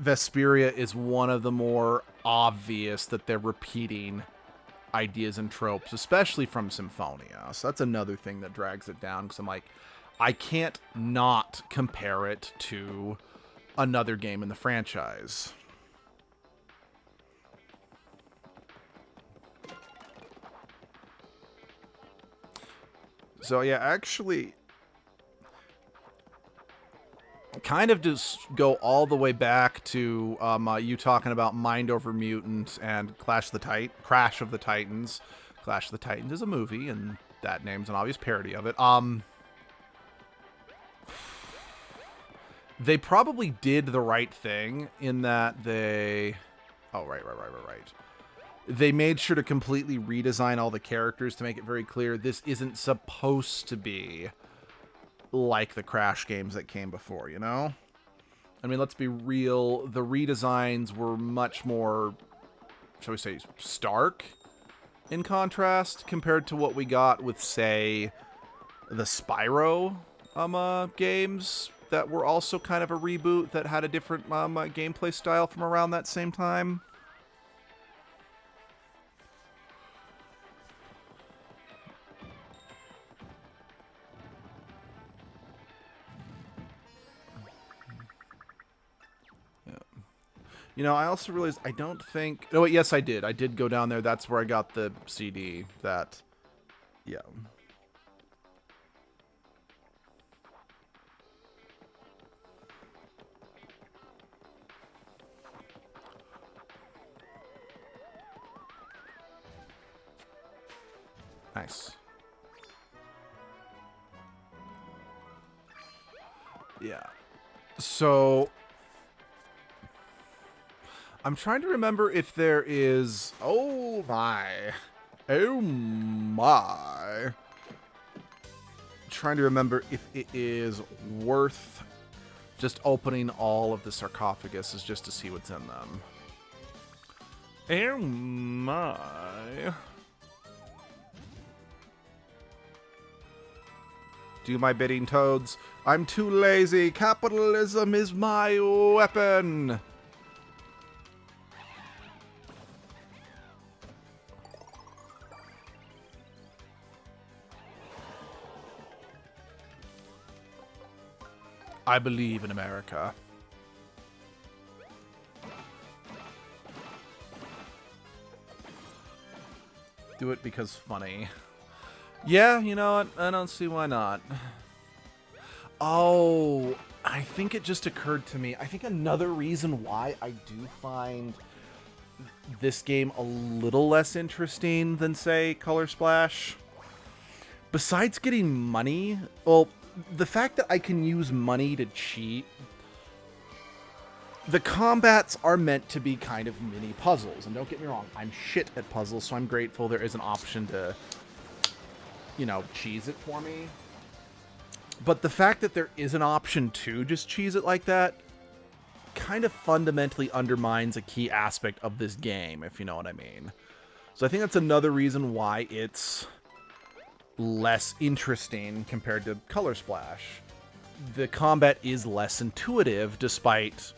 Vesperia is one of the more obvious that they're repeating ideas and tropes, especially from Symphonia. So that's another thing that drags it down, because I'm like, I can't not compare it to another game in the franchise. So yeah, actually, kind of just go all the way back to you talking about Mind Over Mutant and Crash of the Titans. Clash of the Titans is a movie, and that name's an obvious parody of it. They probably did the right thing in that they... Oh, right. They made sure to completely redesign all the characters to make it very clear this isn't supposed to be like the Crash games that came before, you know? I mean, let's be real. The redesigns were much more, shall we say, stark in contrast compared to what we got with, say, the Spyro games that were also kind of a reboot that had a different gameplay style from around that same time. You know, I also realized I don't think... Oh, wait, yes, I did. I did go down there. That's where I got the CD that... Yeah. Nice. Yeah. So... I'm trying to remember if there is... Oh, my. Oh, my. Trying to remember if it is worth just opening all of the sarcophaguses just to see what's in them. Oh, my. Do my bidding, Toads. I'm too lazy. Capitalism is my weapon. I believe in America. Do it because funny. Yeah, you know what? I don't see why not. Oh, I think it just occurred to me. I think another reason why I do find this game a little less interesting than, say, Color Splash, besides getting money, well, the fact that I can use money to cheat, the combats are meant to be kind of mini puzzles. And don't get me wrong, I'm shit at puzzles, so I'm grateful there is an option to, you know, cheese it for me. But the fact that there is an option to just cheese it like that kind of fundamentally undermines a key aspect of this game, if you know what I mean. So I think that's another reason why it's less interesting compared to Color Splash. The combat is less intuitive despite,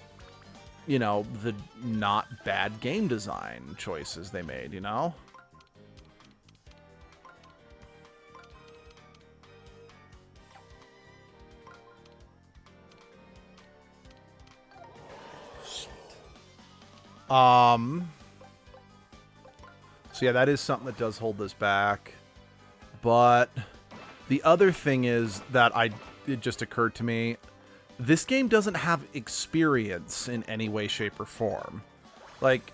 you know, the not bad game design choices they made, you know? So yeah, that is something that does hold this back. But the other thing is that it just occurred to me, this game doesn't have experience in any way, shape, or form. Like,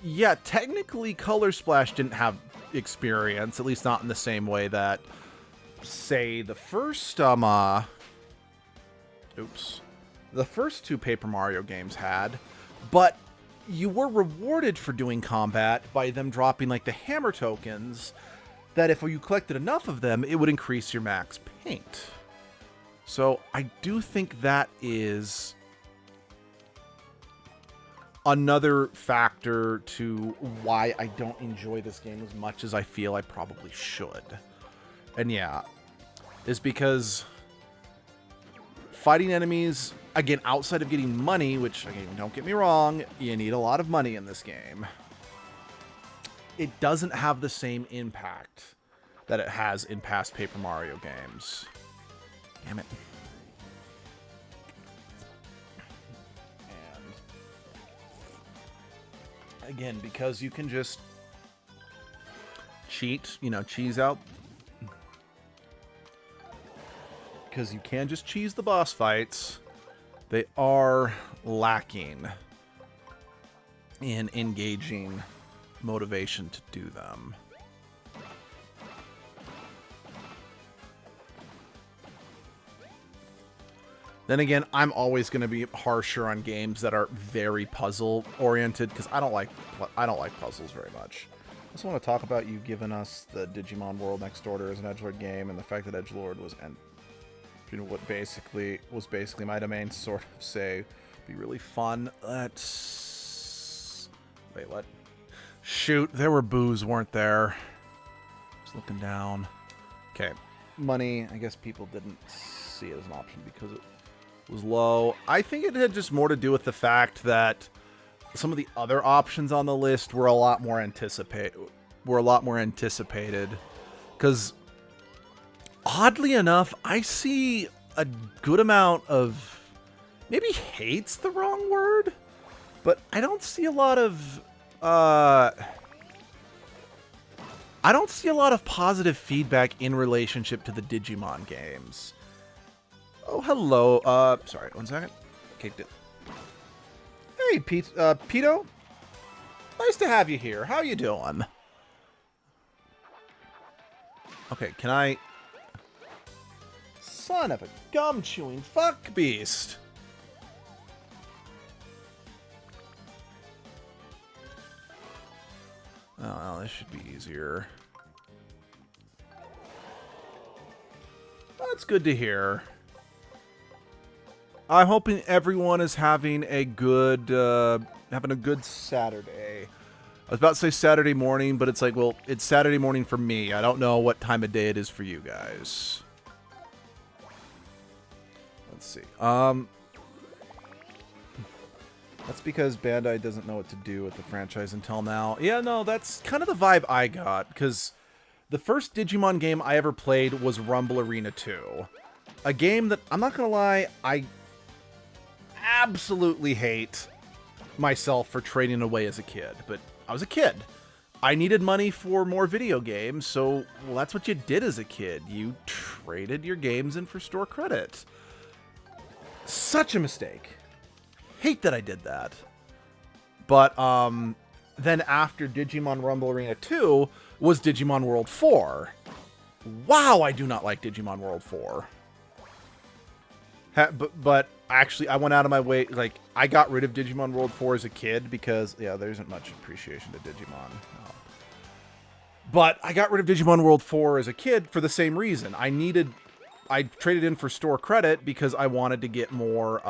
yeah, technically Color Splash didn't have experience, at least not in the same way that say the first, the first two Paper Mario games had, but you were rewarded for doing combat by them dropping, like, the hammer tokens, that if you collected enough of them, it would increase your max paint. So I do think that is another factor to why I don't enjoy this game as much as I feel I probably should. And yeah, is because fighting enemies, again, outside of getting money, which, again, don't get me wrong, you need a lot of money in this game, it doesn't have the same impact that it has in past Paper Mario games. Damn it. And again, because you can just cheat, cheese out. Because you can just cheese the boss fights, they are lacking in engaging motivation to do them. Then again, I'm always going to be harsher on games that are very puzzle oriented because I don't like puzzles very much. I also want to talk about you giving us the Digimon World Next Order as an edgelord game, and the fact that edgelord was what was basically my domain, sort of say be really fun. Let's wait, what? Shoot, there were boos, weren't there? Just looking down. Okay, money. I guess people didn't see it as an option because it was low. I think it had just more to do with the fact that some of the other options on the list were a lot more anticipated. Because oddly enough, I see a good amount of, maybe hate's the wrong word, but I don't see a lot of positive feedback in relationship to the Digimon games. Oh, hello. Sorry, 1 second. Okay, hey, Pito. Nice to have you here. How you doing? Okay, can I... Son of a gum-chewing fuck beast. Oh, this should be easier. That's good to hear. I'm hoping everyone is having a good Saturday. I was about to say Saturday morning, but it's like, well, it's Saturday morning for me. I don't know what time of day it is for you guys. Let's see. That's because Bandai doesn't know what to do with the franchise until now. Yeah, no, that's kind of the vibe I got, because the first Digimon game I ever played was Rumble Arena 2. A game that, I'm not going to lie, I absolutely hate myself for trading away as a kid, but I was a kid. I needed money for more video games, so well, that's what you did as a kid. You traded your games in for store credit. Such a mistake. Hate that I did that. But then after Digimon Rumble Arena 2 was Digimon World 4. Wow, I do not like Digimon World 4. But actually, I went out of my way, like, I got rid of Digimon World 4 as a kid because, yeah, there isn't much appreciation to Digimon. No. But I got rid of Digimon World 4 as a kid for the same reason. I traded in for store credit because I wanted to get more,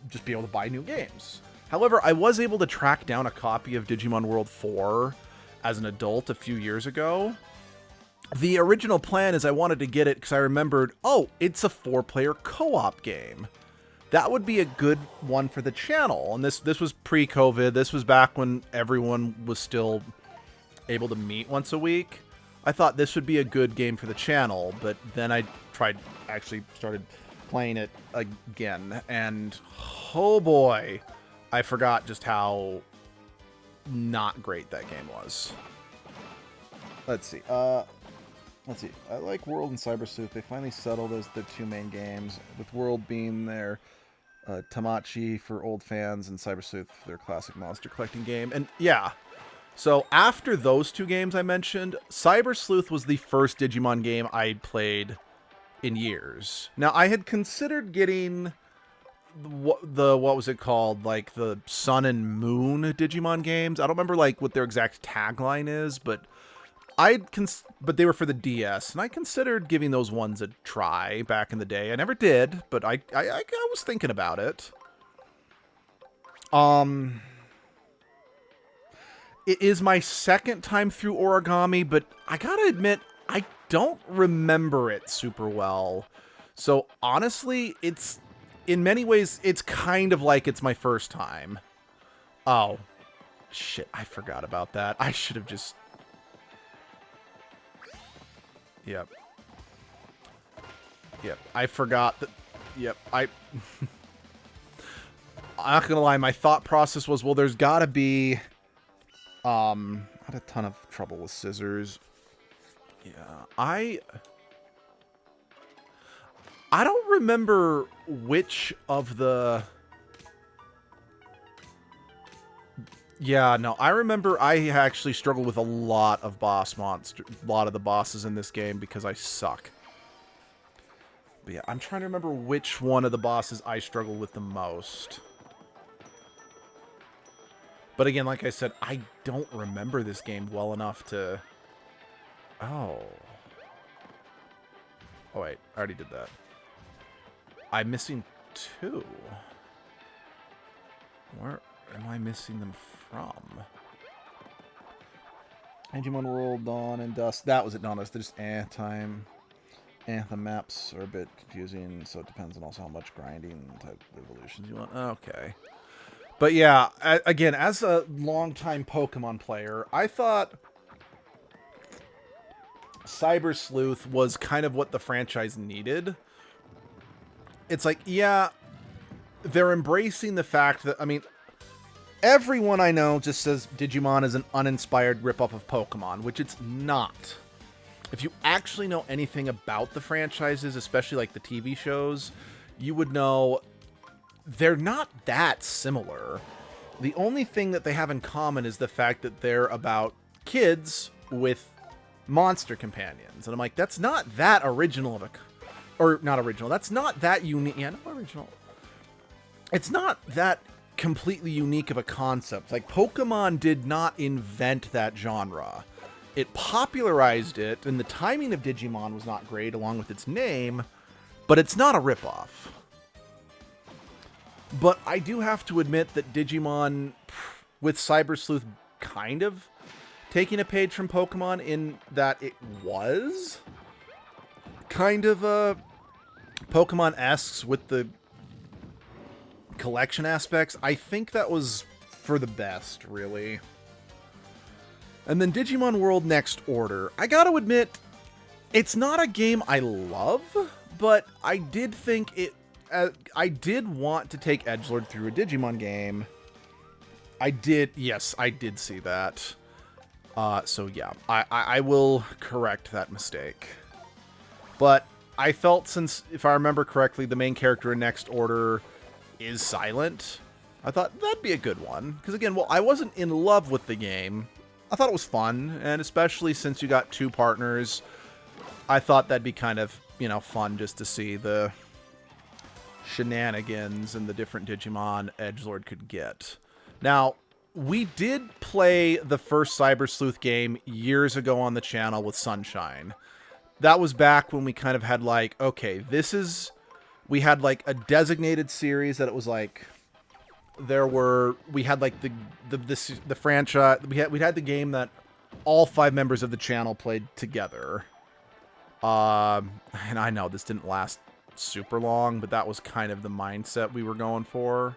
just be able to buy new games. However, I was able to track down a copy of Digimon World 4 as an adult a few years ago. The original plan is I wanted to get it because I remembered, oh, it's a 4-player co-op game. That would be a good one for the channel. And this was pre-COVID. This was back when everyone was still able to meet once a week. I thought this would be a good game for the channel, but then I started playing it again, and oh boy, I forgot just how not great that game was. Let's see. I like World and Cyber Sleuth. They finally settled as the two main games, with World being their Tamachi for old fans and Cyber Sleuth their classic monster collecting game. And yeah, So after those two games I mentioned, Cyber Sleuth was the first Digimon game I'd played in years. Now, I had considered getting what was it called? Like the Sun and Moon Digimon games. I don't remember like what their exact tagline is, but but they were for the DS, and I considered giving those ones a try back in the day. I never did, but I was thinking about it. It is my second time through Origami, but I gotta admit, I don't remember it super well. So honestly, in many ways, it's kind of like it's my first time. Oh, shit, I forgot about that. I should have just... Yep. Yep, I forgot that... Yep, I'm not gonna lie, my thought process was, well, there's gotta be... I had a ton of trouble with scissors. Yeah, I don't remember which of the... Yeah, no, I remember I actually struggled with a lot of a lot of the bosses in this game because I suck. But yeah, I'm trying to remember which one of the bosses I struggled with the most. But again, like I said, I don't remember this game well enough to... Oh. Oh, wait. I already did that. I'm missing 2. Where am I missing them from? Digimon World, Dawn, and Dusk. That was it, Dawn. There's just time. The maps are a bit confusing, so it depends on also how much grinding type of evolutions you want. Okay. But yeah, again, as a longtime Pokemon player, I thought Cyber Sleuth was kind of what the franchise needed. It's like, yeah, they're embracing the fact that, I mean, everyone I know just says Digimon is an uninspired ripoff of Pokemon, which it's not. If you actually know anything about the franchises, especially like the TV shows, you would know they're not that similar. The only thing that they have in common is the fact that they're about kids with monster companions. And I'm like, that's not that original of a... Or, not original. That's not that unique. Yeah, not original. It's not that completely unique of a concept. Like, Pokemon did not invent that genre. It popularized it, and the timing of Digimon was not great, along with its name, but it's not a ripoff. But I do have to admit that Digimon, with Cyber Sleuth kind of taking a page from Pokemon in that it was kind of Pokemon-esque with the collection aspects. I think that was for the best, really. And then Digimon World Next Order. I gotta admit, it's not a game I love, but I did think it... I did want to take Edgelord through a Digimon game. Yes, I did see that. So yeah, I will correct that mistake. But I felt, since, if I remember correctly, the main character in Next Order is silent, I thought that'd be a good one. Because again, well, I wasn't in love with the game. I thought it was fun, and especially since you got 2 partners, I thought that'd be kind of, you know, fun just to see the shenanigans and the different Digimon Edgelord could get. Now, we did play the first Cyber Sleuth game years ago on the channel with Sunshine. That was back when we kind of had like, okay, we had like a designated series that it was like, we had like the franchise, we had the game that all 5 members of the channel played together. And I know this didn't last super long, but that was kind of the mindset we were going for.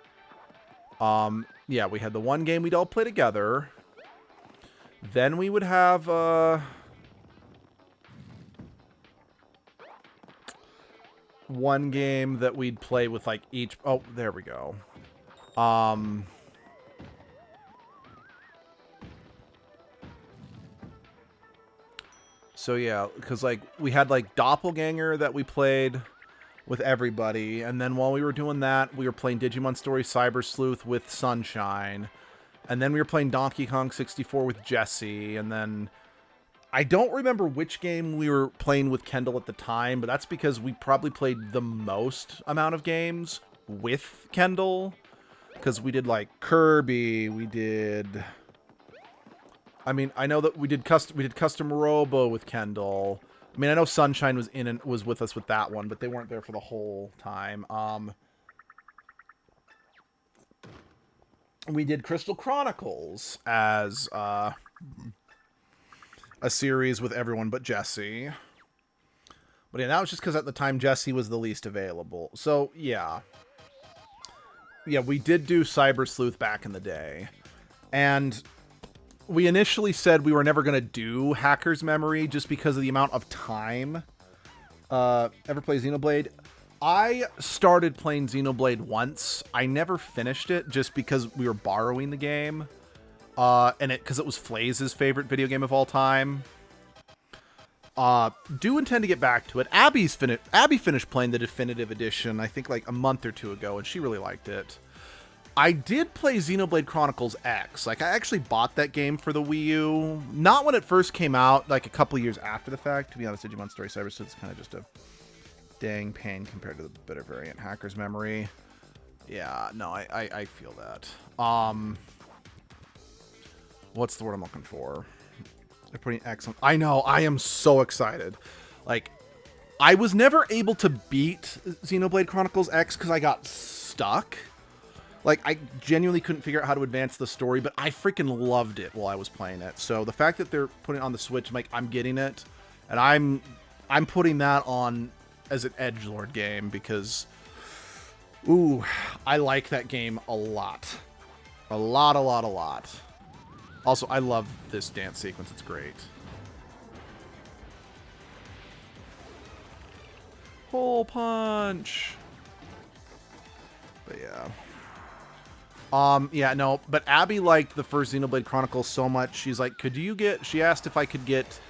Yeah, we had the one game we'd all play together. Then we would have one game that we'd play with like each... Oh, there we go. So yeah, because like we had like Doppelganger that we played with everybody, and then while we were doing that, we were playing Digimon Story Cyber Sleuth with Sunshine, And then we were playing Donkey Kong 64 with Jesse. And then I don't remember which game we were playing with Kendall at the time, but that's because we probably played the most amount of games with Kendall. Because we did like Kirby, we did... I mean, I know that we did custom Robo with Kendall. I mean, I know Sunshine was with us with that one, but they weren't there for the whole time. We did Crystal Chronicles as a series with everyone but Jesse. But yeah, that was just because at the time Jesse was the least available. So yeah. Yeah, we did do Cyber Sleuth back in the day. And we initially said we were never going to do Hacker's Memory just because of the amount of time. Ever play Xenoblade? I started playing Xenoblade once. I never finished it just because we were borrowing the game. Because it was Flaze's favorite video game of all time. Do intend to get back to it. Abby finished playing the definitive edition, I think like a month or two ago, and she really liked it. I did play Xenoblade Chronicles X. Like, I actually bought that game for the Wii U. Not when it first came out, like a couple years after the fact. To be honest, Digimon Story Cyber Sleuth is kind of just a dang pain compared to the better variant Hacker's Memory. Yeah, no, I feel that. What's the word I'm looking for? They're putting X on. I know, I am so excited. Like, I was never able to beat Xenoblade Chronicles X because I got stuck. Like, I genuinely couldn't figure out how to advance the story, but I freaking loved it while I was playing it. So the fact that they're putting it on the Switch, I'm like, I'm getting it. And I'm putting that on as an edgelord game because, ooh, I like that game a lot. A lot. Also, I love this dance sequence. It's great. Hole punch. But yeah. Yeah, no, but Abby liked the first Xenoblade Chronicles so much. She's like, she asked if I could get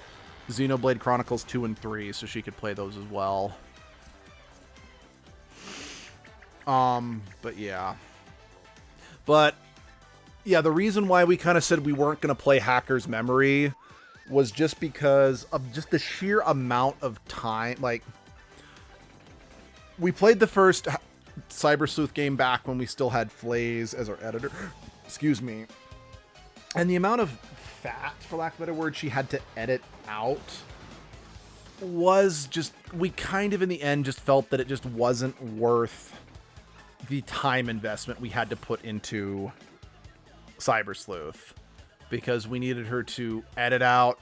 Xenoblade Chronicles 2 and 3 so she could play those as well. But yeah. But yeah, the reason why we kind of said we weren't going to play Hacker's Memory was just because of just the sheer amount of time. Like, we played the first Cyber Sleuth game back when we still had Flaze as our editor. Excuse me. And the amount of fat, for lack of a better word, she had to edit out was just, we kind of in the end just felt that it just wasn't worth the time investment we had to put into Cyber Sleuth, because we needed her to edit out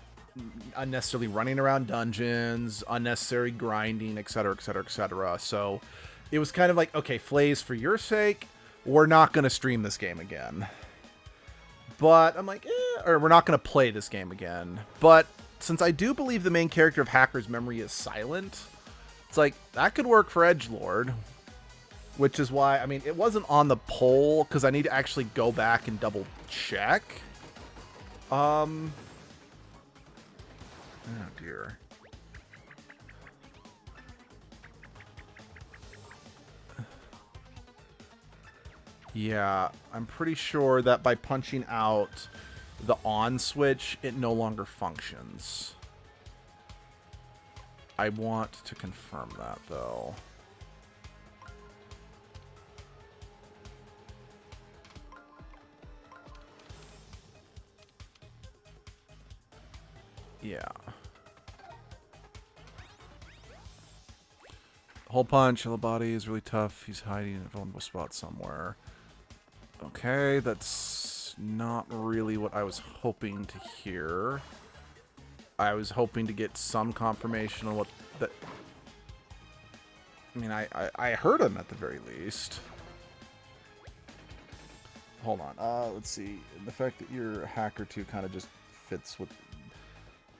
unnecessarily running around dungeons, unnecessary grinding, etc. So it was kind of like, okay, Flaze, for your sake, we're not going to stream this game again. But I'm like, or we're not going to play this game again. But since I do believe the main character of Hacker's Memory is silent, it's like, that could work for edgelord. Which is why, I mean, it wasn't on the poll, because I need to actually go back and double check. Oh dear. Yeah, I'm pretty sure that by punching out the on switch, it no longer functions. I want to confirm that, though. Yeah. Hole punch, yellow body is really tough. He's hiding in a vulnerable spot somewhere. Okay, that's not really what I was hoping to hear. I was hoping to get some confirmation on what that... I mean, I heard him at the very least. Hold on. Let's see. The fact that you're a hacker too kind of just fits with...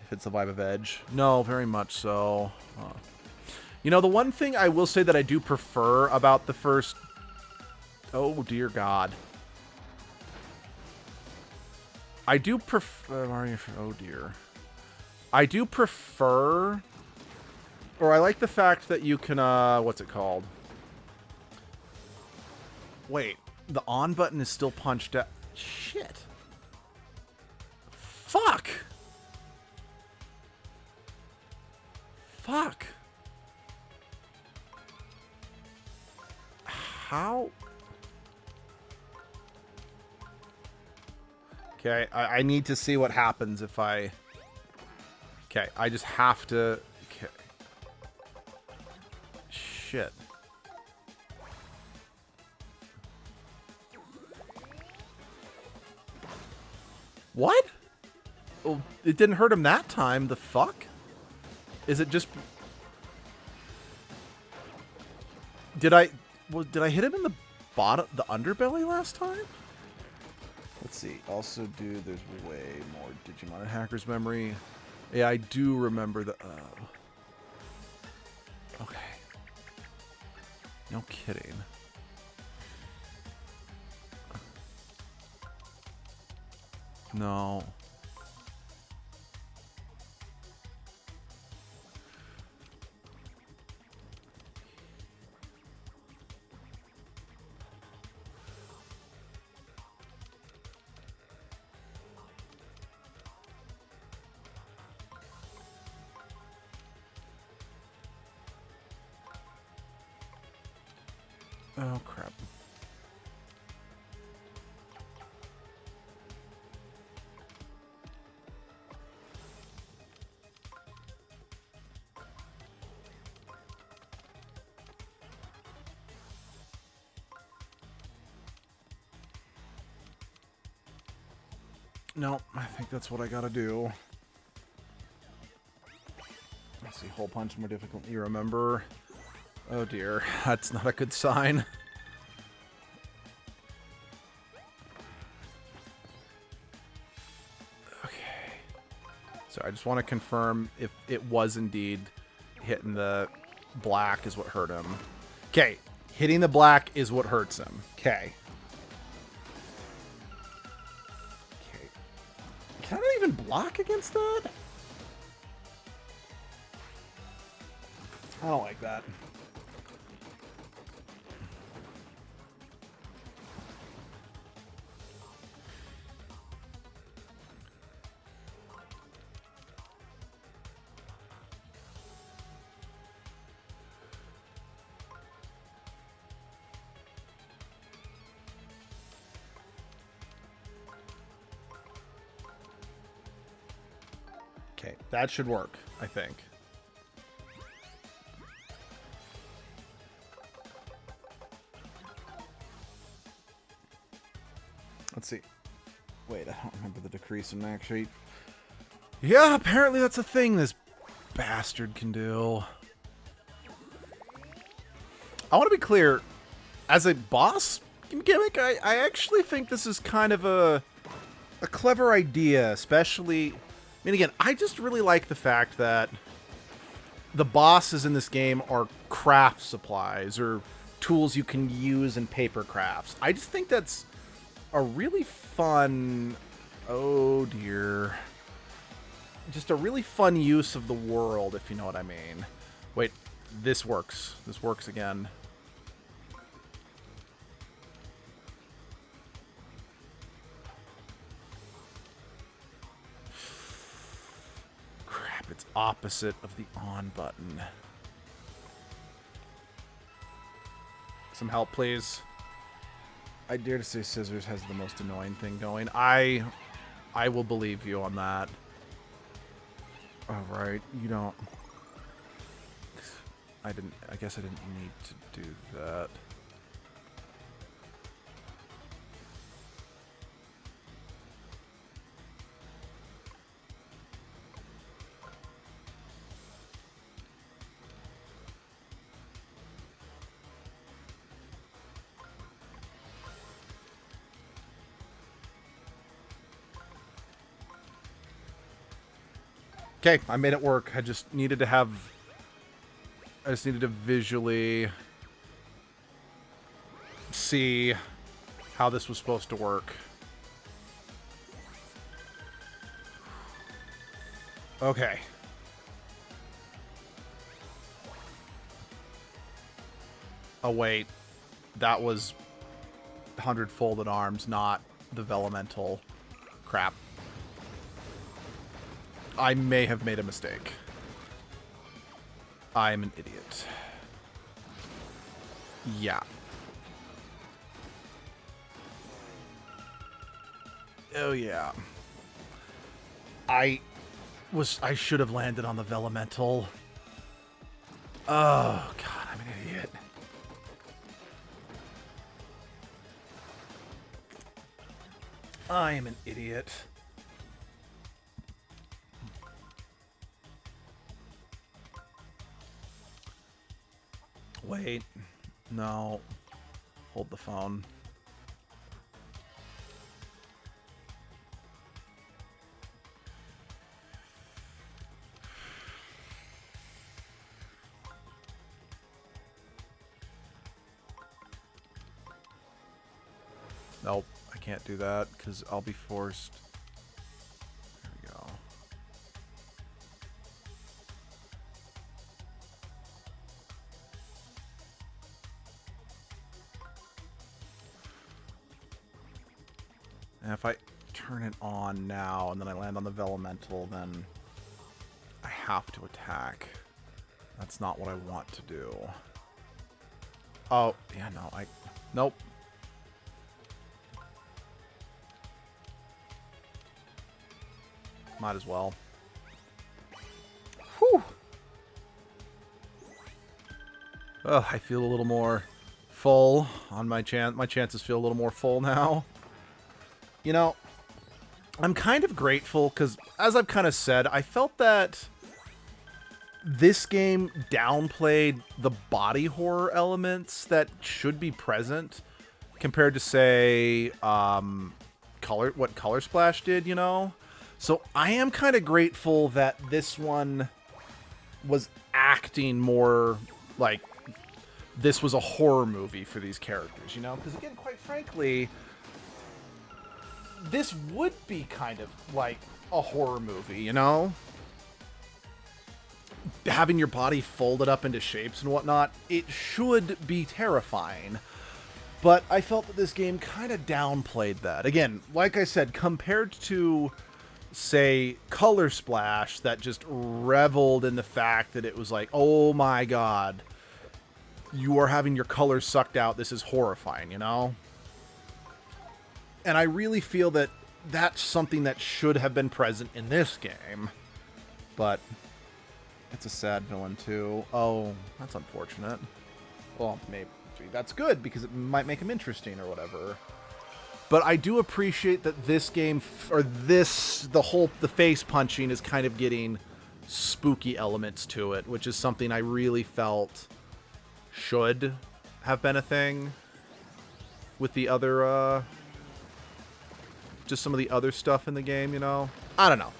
Fits the vibe of Edge. No, very much so. You know, the one thing I will say that I do prefer about the first... Oh, dear God. I do prefer... Oh, dear. I do prefer... Or I like the fact that you can, what's it called? Wait, the on button is still punched out. Shit. Fuck. Fuck. How? Okay, I need to see what happens if I... Okay, I just have to... Okay. Shit. What? Oh, it didn't hurt him that time. The fuck? Is it just... Did I hit him in the bottom, the underbelly last time? Let's see. Also, dude, there's way more Digimon in Hacker's memory. Yeah, I do remember the... Okay. No kidding. No. Oh, crap. No, I think that's what I gotta do. Let's see, hole punch more difficult than you remember. Oh dear, that's not a good sign. Okay. So I just want to confirm if it was indeed hitting the black is what hurt him. Okay, hitting the black is what hurts him. Okay. Can I not even block against that? I don't like that. Okay, that should work, I think. Let's see. Wait, I don't remember the decrease in max rate. Yeah, apparently that's a thing this bastard can do. I want to be clear. As a boss gimmick, I actually think this is kind of a clever idea, especially... I mean, again, I just really like the fact that the bosses in this game are craft supplies or tools you can use in paper crafts. I just think that's a really fun... Oh, dear. Just a really fun use of the world, if you know what I mean. Wait, this works. This works again. It's opposite of the on button. Some help, please. I dare to say scissors has the most annoying thing going. I will believe you on that. All right, you don't... I guess I didn't need to do that. Okay, I made it work. I just needed to visually see how this was supposed to work. Okay. Oh, wait. That was 100-folded arms, not the Vellemental. Crap. I may have made a mistake. I'm an idiot. Yeah. Oh, yeah. I should have landed on the Vellemental. Oh, God, I'm an idiot. I am an idiot. Wait. No. Hold the phone. Nope, I can't do that because I'll be forced. There we go. And if I turn it on now and then I land on the Vellemental, then I have to attack. That's not what I want to do. Oh, yeah, no, nope. Might as well. Whew. Oh, I feel a little more full on my chance. My chances feel a little more full now. You know, I'm kind of grateful because, as I've kind of said, I felt that this game downplayed the body horror elements that should be present compared to, say, what Color Splash did, you know? So I am kind of grateful that this one was acting more like this was a horror movie for these characters, you know? Because, again, quite frankly, this would be kind of like a horror movie, you know? Having your body folded up into shapes and whatnot, it should be terrifying. But I felt that this game kind of downplayed that. Again, like I said, compared to, say, Color Splash, that just reveled in the fact that it was like, oh my god, you are having your colors sucked out, this is horrifying, you know? And I really feel that that's something that should have been present in this game. But it's a sad villain, too. Oh, that's unfortunate. Well, maybe that's good, because it might make him interesting or whatever. But I do appreciate that this game, the face punching is kind of getting spooky elements to it, which is something I really felt should have been a thing with the other, just some of the other stuff in the game, you know? I don't know.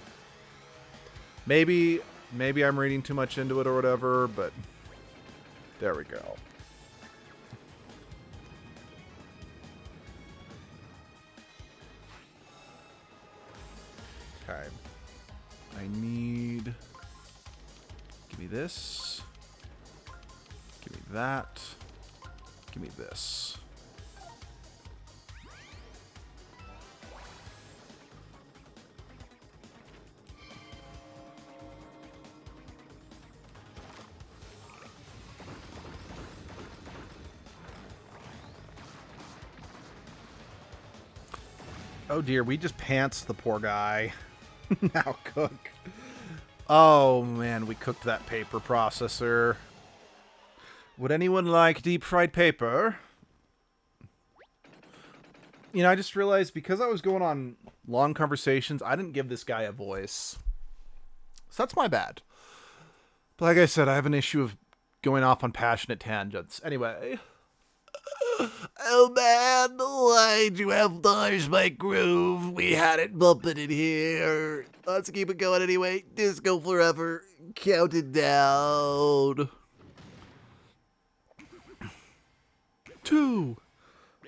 Maybe I'm reading too much into it or whatever, but there we go. Okay. I need... Give me this. Give me that. Give me this. Oh dear, we just pantsed the poor guy. Now cook. Oh man, we cooked that paper processor. Would anyone like deep fried paper? You know, I just realized because I was going on long conversations, I didn't give this guy a voice. So that's my bad. But like I said, I have an issue of going off on passionate tangents. Anyway. Oh man, why'd you have to harsh my groove? We had it bumping in here. Let's keep it going anyway. Disco forever. Count it down. 2,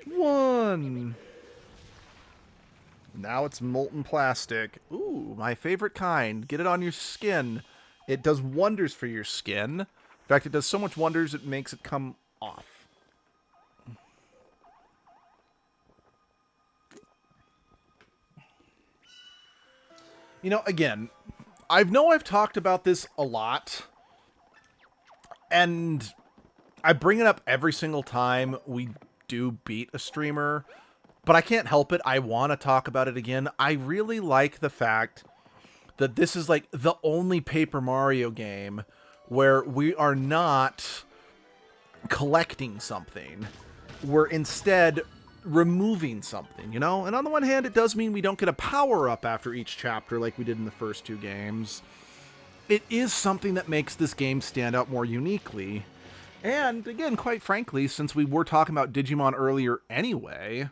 1. Now it's molten plastic. Ooh, my favorite kind. Get it on your skin. It does wonders for your skin. In fact, it does so much wonders it makes it come off. You know, again, I've talked about this a lot, and I bring it up every single time we do beat a streamer, but I can't help it. I want to talk about it again. I really like the fact that this is like the only Paper Mario game where we are not collecting something. We're instead removing something, you know? And on the one hand, it does mean we don't get a power-up after each chapter like we did in the first two games. It is something that makes this game stand out more uniquely. And again, quite frankly, since we were talking about Digimon earlier anyway,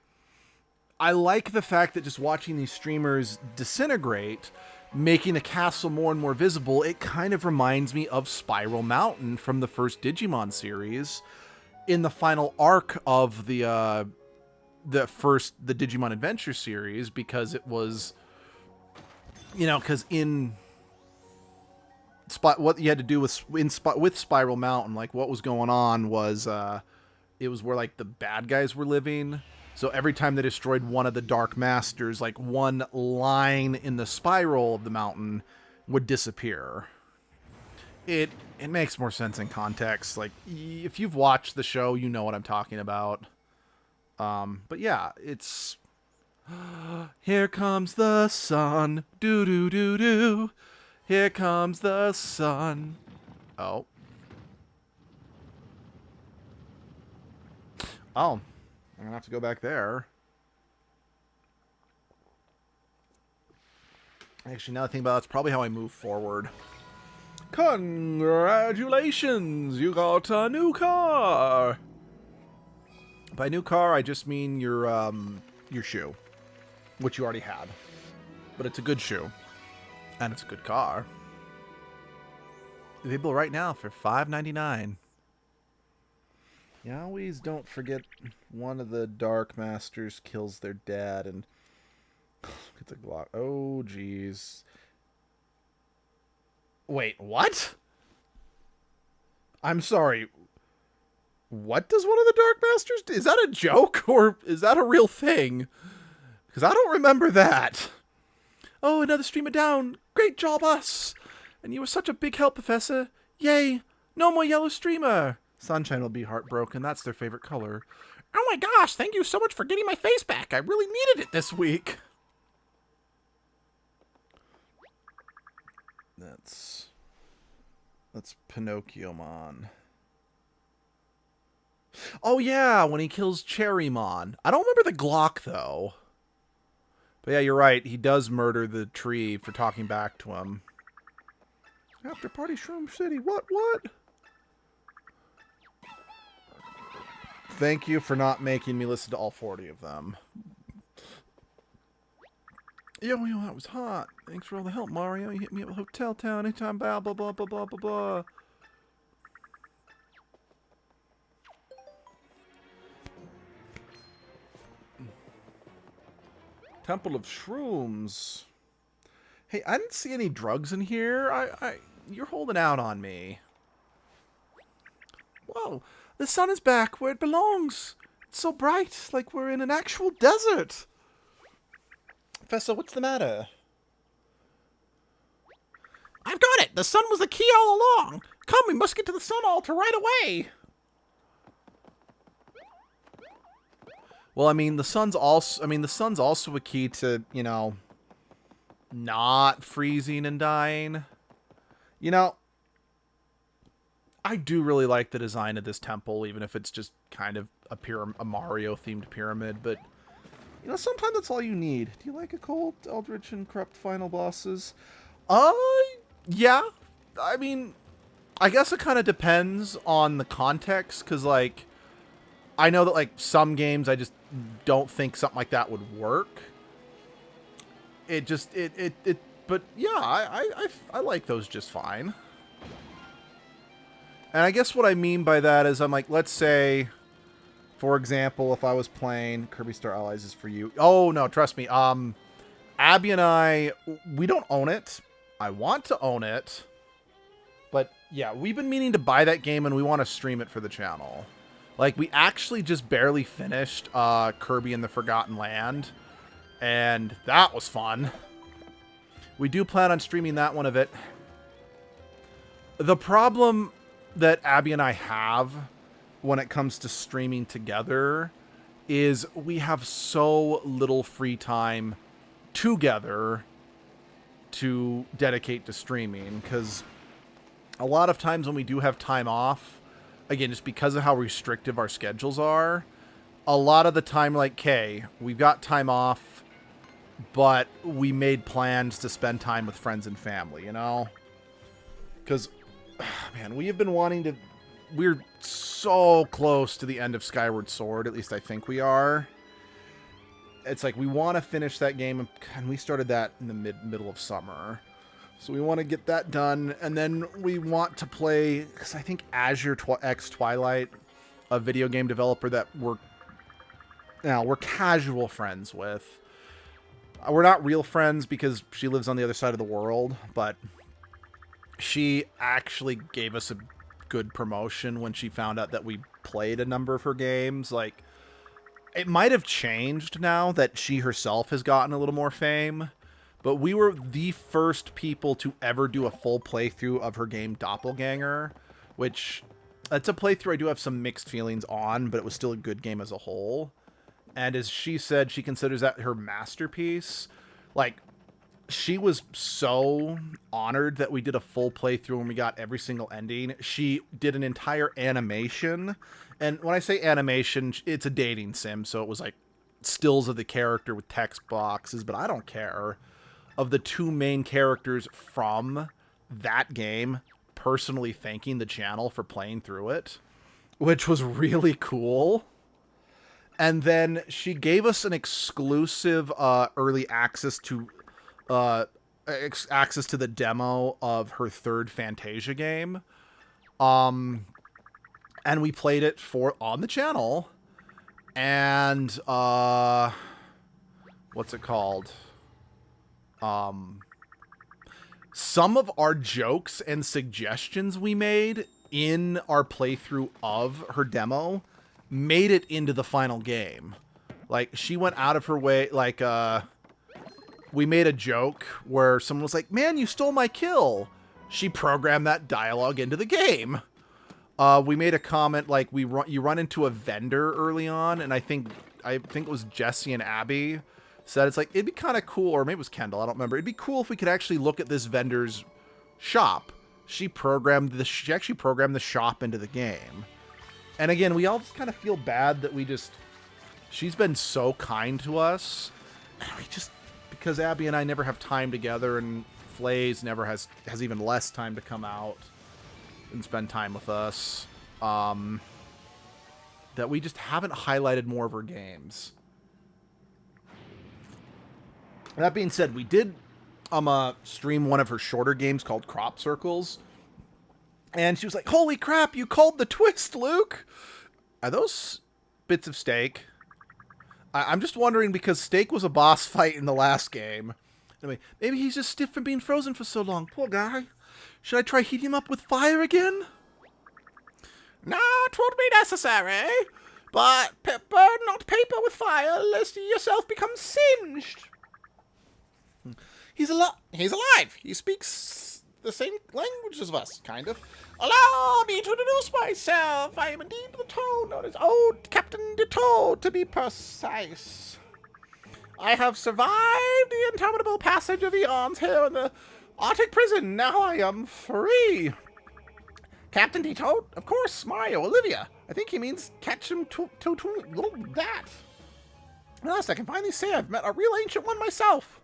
I like the fact that just watching these streamers disintegrate, making the castle more and more visible, it kind of reminds me of Spiral Mountain from the first Digimon series in the final arc of the Digimon Adventure series, because it was, you know, because in what you had to do with Spiral Mountain, like what was going on was it was where like the bad guys were living. So every time they destroyed one of the Dark Masters, like one line in the spiral of the mountain would disappear. It makes more sense in context. Like, if you've watched the show, you know what I'm talking about. But yeah, it's... Here comes the sun. Do-do-do-do. Here comes the sun. Oh. Oh. I'm gonna have to go back there. Actually, now that I think about it, that's probably how I move forward. Congratulations! You got a new car! By new car, I just mean your shoe. Which you already had. But it's a good shoe. And it's a good car. Available right now for $5.99. You always don't forget one of the Dark Masters kills their dad and gets a Glock. Oh, jeez. Wait, what? I'm sorry. What does one of the Dark Masters do? Is that a joke or is that a real thing? Because I don't remember that. Oh, another streamer down. Great job, us. And you were such a big help, Professor. Yay. No more yellow streamer. Sunshine will be heartbroken. That's their favorite color. Oh my gosh, thank you so much for getting my face back. I really needed it this week. That's Pinocchio-mon. Oh yeah, when he kills Cherrymon. I don't remember the Glock though. But yeah, you're right. He does murder the tree for talking back to him. After Party Shroom City. What? Thank you for not making me listen to all 40 of them. Yo, that was hot. Thanks for all the help, Mario. You hit me up at Hotel Town anytime, blah, blah, blah, blah, blah, blah, blah. Temple of Shrooms. Hey, I didn't see any drugs in here. You're holding out on me. Whoa. The sun is back where it belongs. It's so bright, like we're in an actual desert. Professor, what's the matter? I've got it! The sun was the key all along! Come, we must get to the sun altar right away! Well, I mean, the sun's also a key to, you know, not freezing and dying. You know, I do really like the design of this temple, even if it's just kind of a Mario-themed pyramid, but, you know, sometimes that's all you need. Do you like Occult, Eldritch, and Corrupt final bosses? Yeah. I mean, I guess it kind of depends on the context, because, like, I know that, like, some games I just don't think something like that would work. But, yeah, I like those just fine. And I guess what I mean by that is I'm like, let's say, for example, if I was playing Kirby Star Allies is for you. Oh, no, trust me. Abby and I, we don't own it. I want to own it. But, yeah, we've been meaning to buy that game and we want to stream it for the channel. Like, we actually just barely finished Kirby in the Forgotten Land. And that was fun. we do plan on streaming that one of it. The problem that Abby and I have when it comes to streaming together is we have so little free time together to dedicate to streaming, because a lot of times when we do have time off, again, just because of how restrictive our schedules are, a lot of the time, like, okay, we've got time off, but we made plans to spend time with friends and family, you know? Because, man, we have been wanting to... We're so close to the end of Skyward Sword, at least I think we are. It's like we want to finish that game, and we started that in the middle of summer. So we want to get that done, and then we want to play, because I think Azure X Twilight, a video game developer that we're casual friends with. We're not real friends because she lives on the other side of the world, but she actually gave us a good promotion when she found out that we played a number of her games. Like, it might have changed now that she herself has gotten a little more fame, but we were the first people to ever do a full playthrough of her game Doppelganger, which, it's a playthrough I do have some mixed feelings on, but it was still a good game as a whole. And as she said, she considers that her masterpiece. Like, she was so honored that we did a full playthrough and we got every single ending. She did an entire animation. And when I say animation, it's a dating sim, so it was like stills of the character with text boxes, but I don't care. Of the two main characters from that game, personally thanking the channel for playing through it, which was really cool. And then she gave us an exclusive early access to the demo of her third Fantasia game. And we played it on the channel. And what's it called? Some of our jokes and suggestions we made in our playthrough of her demo made it into the final game. Like, she went out of her way, like, we made a joke where someone was like, "Man, you stole my kill." She programmed that dialogue into the game. We made a comment like, you run into a vendor early on, and I think it was Jesse and Abby said it's like, it'd be kind of cool, or maybe it was Kendall, I don't remember. It'd be cool if we could actually look at this vendor's shop. She actually programmed the shop into the game. And again, we all just kind of feel bad that she's been so kind to us. And we just, because Abby and I never have time together, and Flays never has even less time to come out and spend time with us, that we just haven't highlighted more of her games. That being said, we did stream one of her shorter games called Crop Circles. And she was like, "Holy crap, you called the twist, Luke!" Are those bits of steak? I'm just wondering, because steak was a boss fight in the last game. Anyway, maybe he's just stiff from being frozen for so long. Poor guy. Should I try heating him up with fire again? No, 'twon't be necessary. But burn not paper with fire, lest ye yourself become singed. He's alive. He speaks the same language as us, kind of. Allow me to introduce myself. I am indeed the Toad, known as Old Captain de Toad, to be precise. I have survived the interminable passage of eons here in the Arctic prison. Now I am free. Captain de Toad? Of course, Mario, Olivia. I think he means catch him to that. At last I can finally say I've met a real ancient one myself.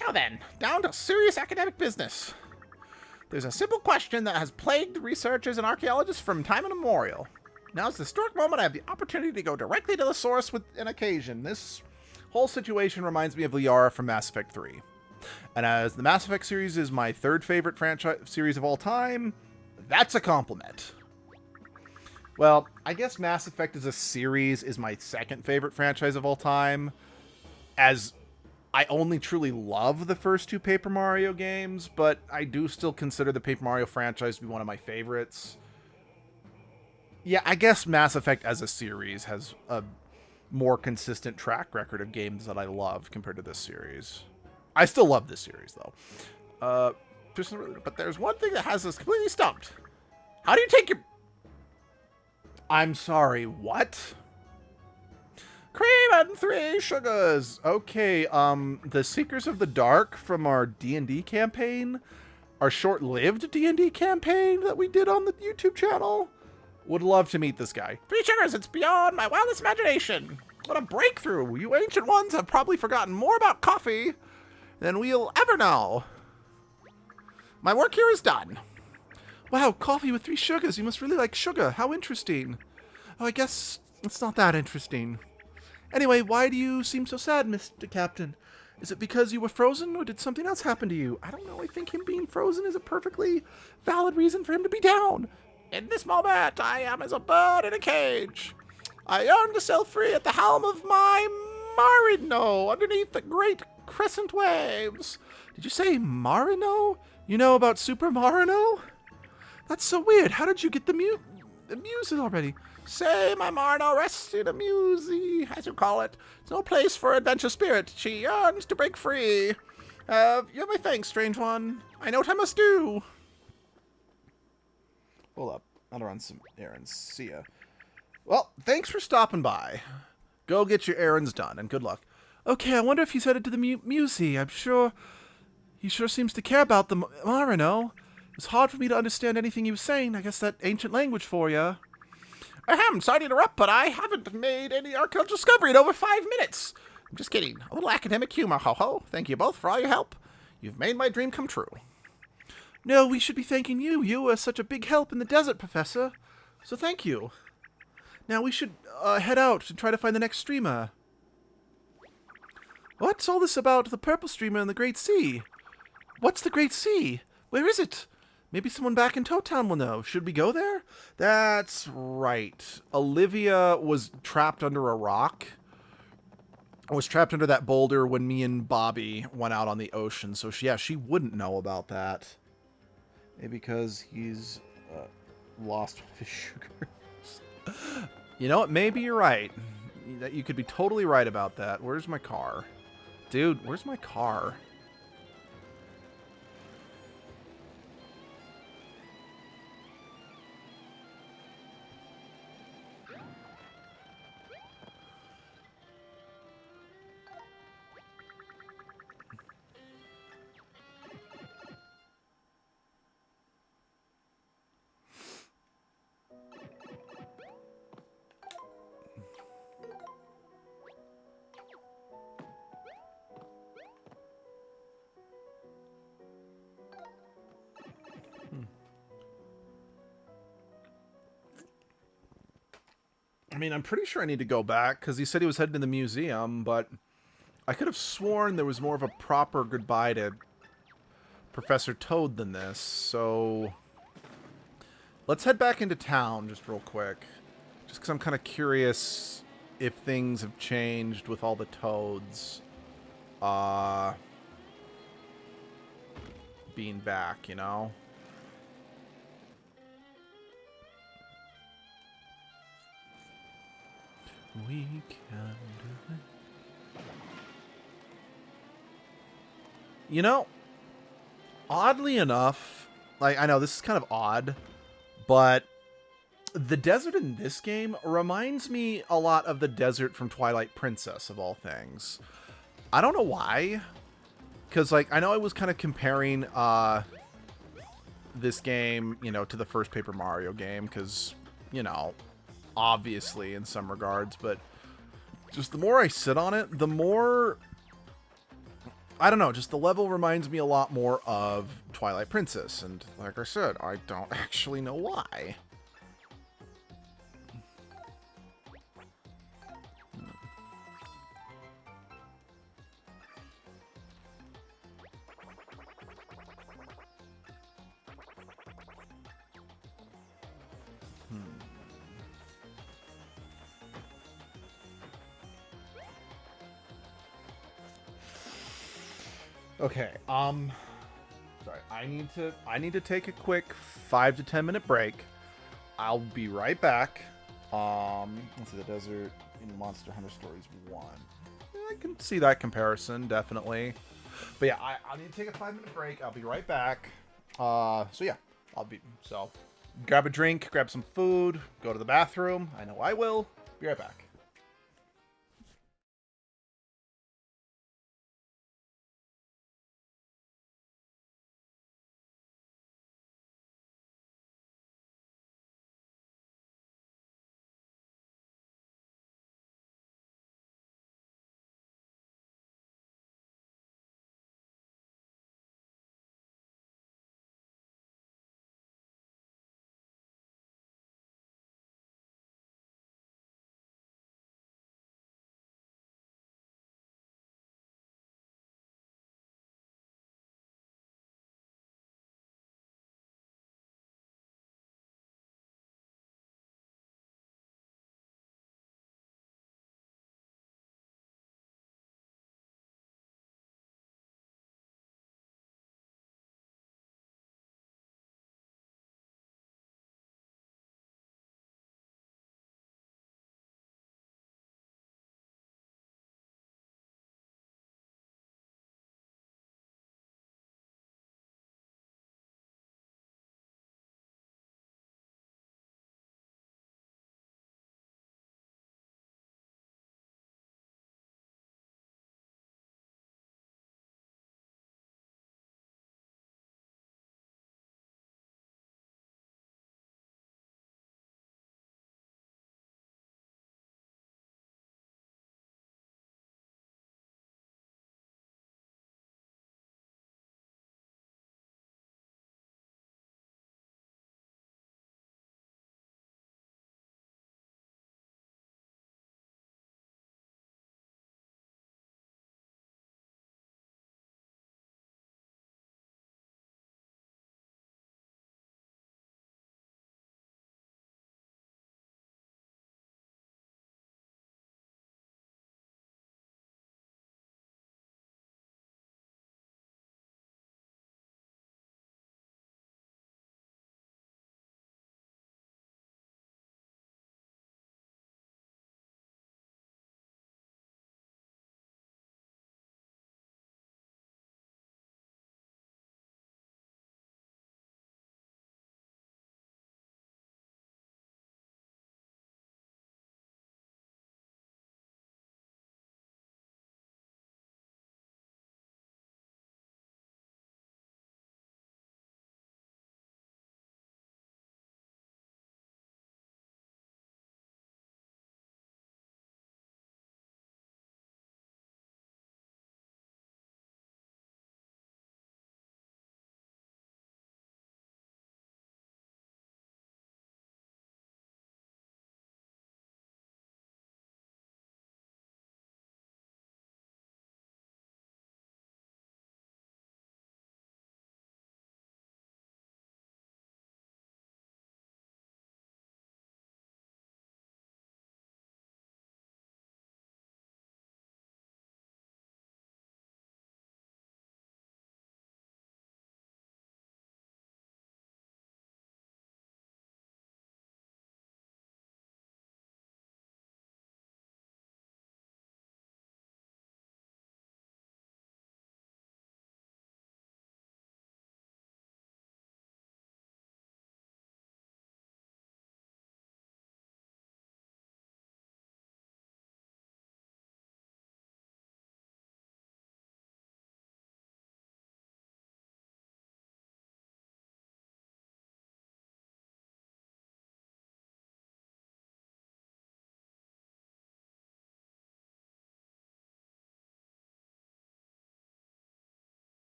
Now then, down to serious academic business. There's a simple question that has plagued researchers and archaeologists from time immemorial. Now's the historic moment I have the opportunity to go directly to the source with an occasion. This whole situation reminds me of Liara from Mass Effect 3. And as the Mass Effect series is my third favorite franchise series of all time, that's a compliment. Well, I guess Mass Effect as a series is my second favorite franchise of all time, as I only truly love the first two Paper Mario games, but I do still consider the Paper Mario franchise to be one of my favorites. Yeah, I guess Mass Effect as a series has a more consistent track record of games that I love compared to this series. I still love this series, though. But there's one thing that has us completely stumped. How do you take your... I'm sorry, what? Cream and 3 sugars. Okay, the Seekers of the Dark from our D&D campaign, our short-lived D&D campaign that we did on the YouTube channel, would love to meet this guy. 3 sugars, it's beyond my wildest imagination. What a breakthrough. You ancient ones have probably forgotten more about coffee than we'll ever know. My work here is done. Wow, coffee with 3 sugars. You must really like sugar. How interesting. Oh, I guess it's not that interesting. Anyway, why do you seem so sad, Mr. Captain? Is it because you were frozen, or did something else happen to you? I don't know. I think him being frozen is a perfectly valid reason for him to be down. In this moment, I am as a bird in a cage. I yearn to sail free at the helm of my Marino underneath the great crescent waves. Did you say Marino? You know about Super Marino? That's so weird. How did you get the music already? Say, my Marino rests in a musey, as you call it. It's no place for adventure spirit. She yearns to break free. You have my thanks, strange one. I know what I must do. Hold up. I'll run some errands. See ya. Well, thanks for stopping by. Go get your errands done, and good luck. Okay, I wonder if he's headed to the musey. I'm sure... He sure seems to care about the Marino. It's hard for me to understand anything he was saying. I guess that ancient language for you. Ahem, sorry to interrupt, but I haven't made any archaeological discovery in over 5 minutes. I'm just kidding. A little academic humor, ho-ho. Thank you both for all your help. You've made my dream come true. No, we should be thanking you. You were such a big help in the desert, Professor. So thank you. Now we should head out and try to find the next streamer. What's all this about the purple streamer in the Great Sea? What's the Great Sea? Where is it? Maybe someone back in Toad Town will know. Should we go there? That's right. Olivia was trapped under a rock. I was trapped under that boulder when me and Bobby went out on the ocean. So, she wouldn't know about that. Maybe because he's lost one of his sugars. You know what? Maybe you're right. You could be totally right about that. Where's my car? Dude, where's my car? I mean, I'm pretty sure I need to go back, because he said he was heading to the museum, but I could have sworn there was more of a proper goodbye to Professor Toad than this, so... Let's head back into town just real quick, just because I'm kind of curious if things have changed with all the Toads being back, you know? We can do it. You know, oddly enough, like, I know this is kind of odd, but the desert in this game reminds me a lot of the desert from Twilight Princess, of all things. I don't know why, because, like, I know I was kind of comparing this game, you know, to the first Paper Mario game, because, you know, obviously in some regards, but just the more I sit on it, the more, I don't know, just the level reminds me a lot more of Twilight Princess, and like I said, I don't actually know why. Okay, sorry, I need to take a quick 5 to 10 minute break. I'll be right back. Let's see, the desert in Monster Hunter Stories 1. I can see that comparison, definitely. But yeah, I need to take a 5-minute break. I'll be right back. So yeah, so grab a drink, grab some food, go to the bathroom. I know I will. Be right back.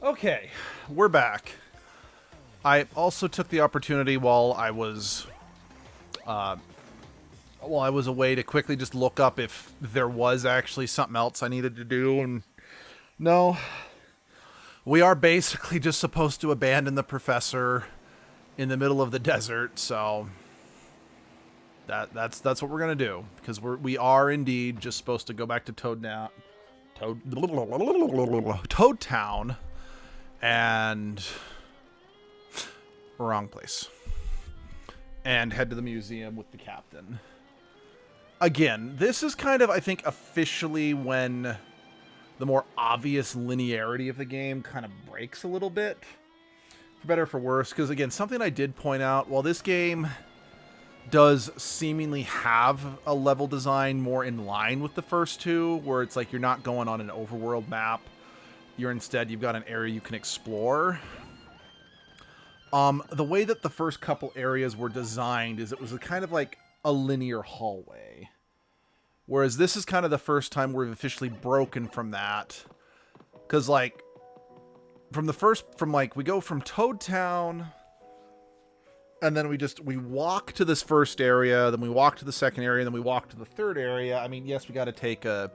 Okay, we're back. I also took the opportunity while I was away to quickly just look up if there was actually something else I needed to do, and no. We are basically just supposed to abandon the professor in the middle of the desert, so that's what we're gonna do, because we are indeed just supposed to go back to Toad Town, and wrong place, and head to the museum with the captain. Again, this is kind of, I think, officially when the more obvious linearity of the game kind of breaks a little bit, for better or for worse, because again, something I did point out, while this game does seemingly have a level design more in line with the first two, where it's like you're not going on an overworld map, you've got an area you can explore. The way that the first couple areas were designed is it was kind of like a linear hallway. Whereas this is kind of the first time we've officially broken from that. Because, like, we go from Toad Town, and then we walk to this first area, then we walk to the second area, then we walk to the third area. I mean, yes, we got to take a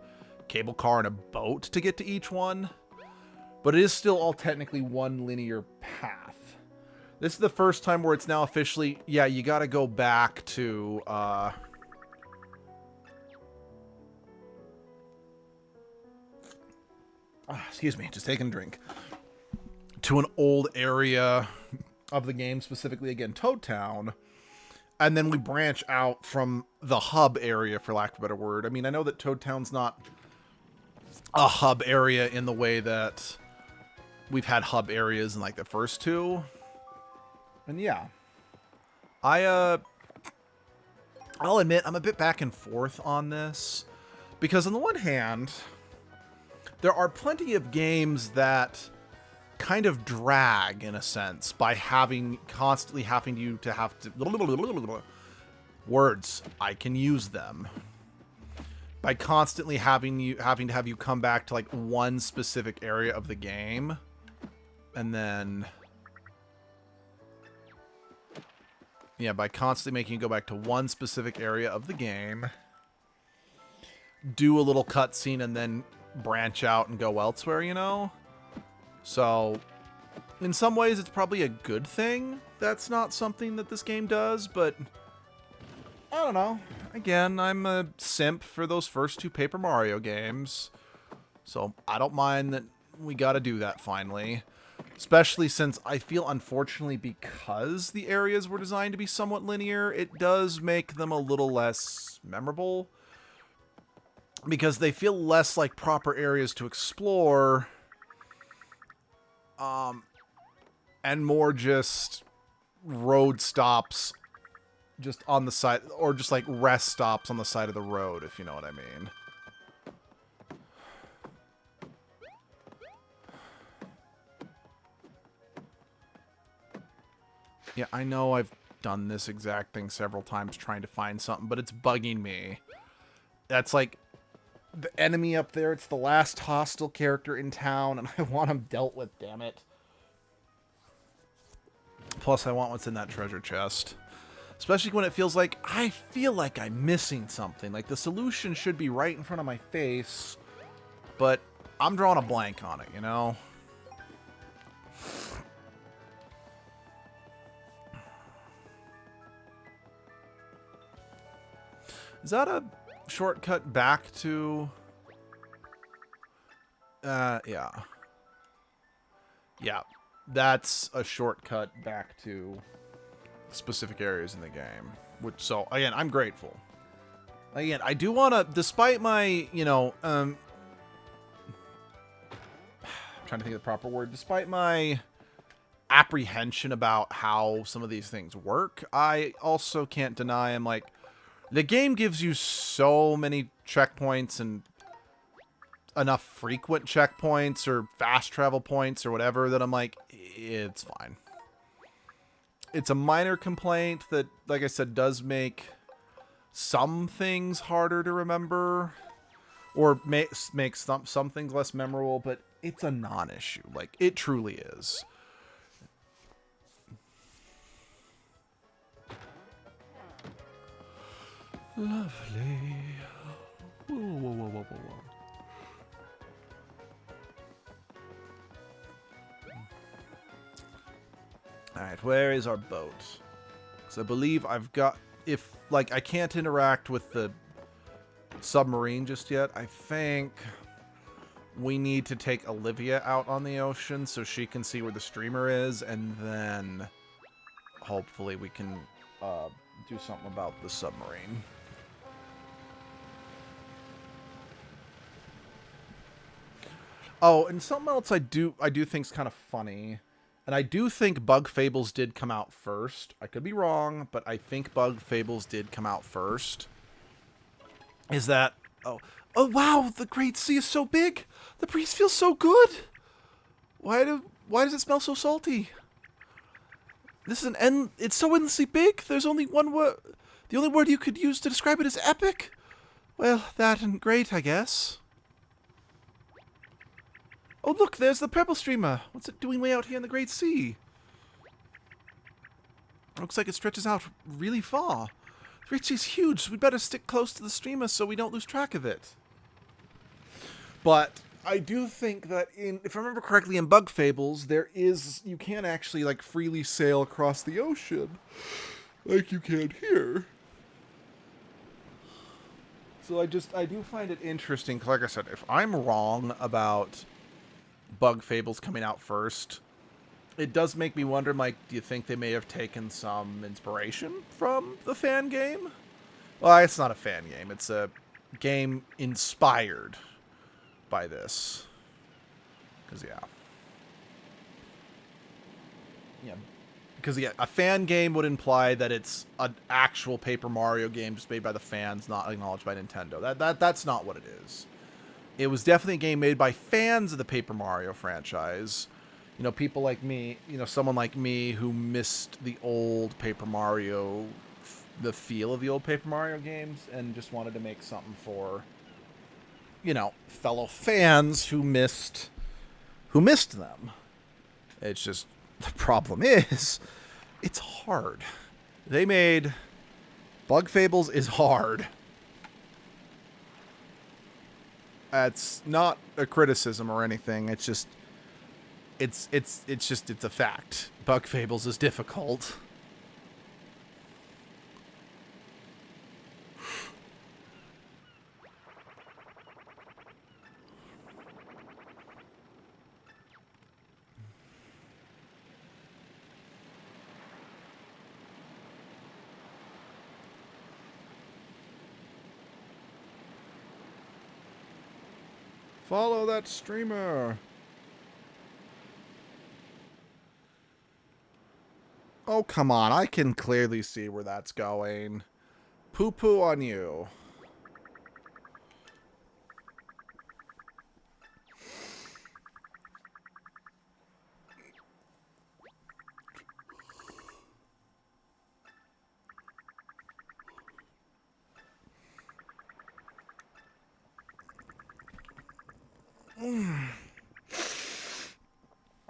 cable car and a boat to get to each one, but it is still all technically one linear path. This is the first time where it's now officially, yeah, you got to go back to, excuse me, just taking a drink, to an old area of the game, specifically, again, Toad Town, and then we branch out from the hub area, for lack of a better word. I mean, I know that Toad Town's not a hub area in the way that we've had hub areas in, like, the first two. And yeah, I'll admit I'm a bit back and forth on this, because on the one hand, there are plenty of games that kind of drag, in a sense, by constantly having you to have to words. I can use them. By constantly having to have you come back to like one specific area of the game, and then by constantly making you go back to one specific area of the game, do a little cutscene, and then branch out and go elsewhere, you know? So, in some ways, it's probably a good thing that's not something that this game does, but I don't know. Again, I'm a simp for those first two Paper Mario games, so I don't mind that we gotta do that finally. Especially since I feel, unfortunately, because the areas were designed to be somewhat linear, it does make them a little less memorable, because they feel less like proper areas to explore, and more just road stops just on the side, or just like rest stops on the side of the road, if you know what I mean. Yeah, I know I've done this exact thing several times trying to find something, but it's bugging me. That's like the enemy up there. It's the last hostile character in town, and I want him dealt with, damn it. Plus, I want what's in that treasure chest. Especially when it feels like, I feel like I'm missing something. Like, the solution should be right in front of my face, but I'm drawing a blank on it, you know? Is that a shortcut back to... yeah. Yeah, that's a shortcut back to specific areas in the game. Which, so, again, I'm grateful. Again, I do want to, despite my, you know, I'm trying to think of the proper word, despite my apprehension about how some of these things work, I also can't deny, I'm like, the game gives you so many checkpoints and enough frequent checkpoints or fast travel points or whatever that I'm like, it's fine. It's a minor complaint that, like I said, does make some things harder to remember. or make some things less memorable, but it's a non-issue. Like, it truly is. Lovely. Whoa, whoa, whoa, whoa, whoa, whoa. Alright, where is our boat? Because I believe I've got... If, like, I can't interact with the submarine just yet, I think we need to take Olivia out on the ocean so she can see where the streamer is, and then hopefully we can do something about the submarine. Oh, and something else I do think's kind of funny. And I do think Bug Fables did come out first. I could be wrong, but I think Bug Fables did come out first. Is that... Oh, wow, the Great Sea is so big. The breeze feels so good. Why does it smell so salty? This is it's so endlessly big. There's only one word. The only word you could use to describe it is epic. Well, that and great, I guess. Oh, look, there's the purple streamer. What's it doing way out here in the Great Sea? Looks like it stretches out really far. The Great Sea's huge, so we'd better stick close to the streamer so we don't lose track of it. But I do think that if I remember correctly, in Bug Fables, you can actually, like, freely sail across the ocean. Like you can here. So I do find it interesting, like I said, if I'm wrong about Bug Fables coming out first, it does make me wonder, like, do you think they may have taken some inspiration from the fan game? Well, it's not a fan game. It's a game inspired by this. Because, yeah, a fan game would imply that it's an actual Paper Mario game just made by the fans, not acknowledged by Nintendo. That's not what it is. It was definitely a game made by fans of the Paper Mario franchise. You know, people like me, someone like me who missed the old Paper Mario, the feel of the old Paper Mario games, and just wanted to make something for, fellow fans who missed them. It's just, the problem is, it's hard. Bug Fables is hard. It's not a criticism or anything. It's just, it's a fact. Bug Fables is difficult. Follow that streamer. Oh, come on. I can clearly see where that's going. Poo-poo on you.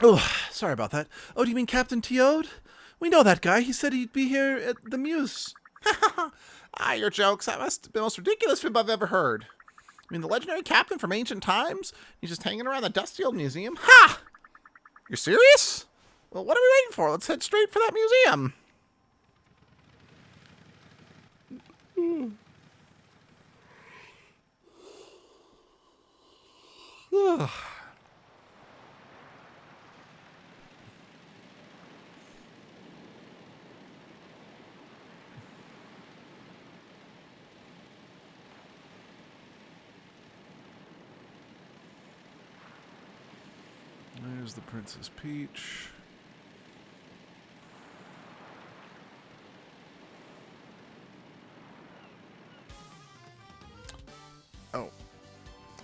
Oh, sorry about that. Oh, do you mean Captain Teode? We know that guy. He said he'd be here at the Muse. Your jokes. That must be the most ridiculous fib I've ever heard. I mean, the legendary captain from ancient times? He's just hanging around the dusty old museum? Ha! You're serious? Well, what are we waiting for? Let's head straight for that museum. There's the Princess Peach. Oh.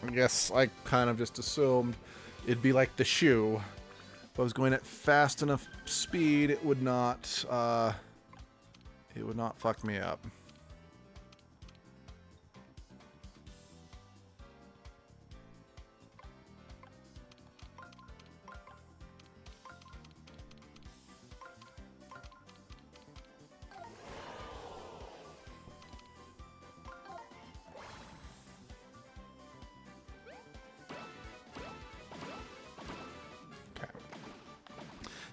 I guess I kind of just assumed it'd be like the shoe. If I was going at fast enough speed, it would not fuck me up.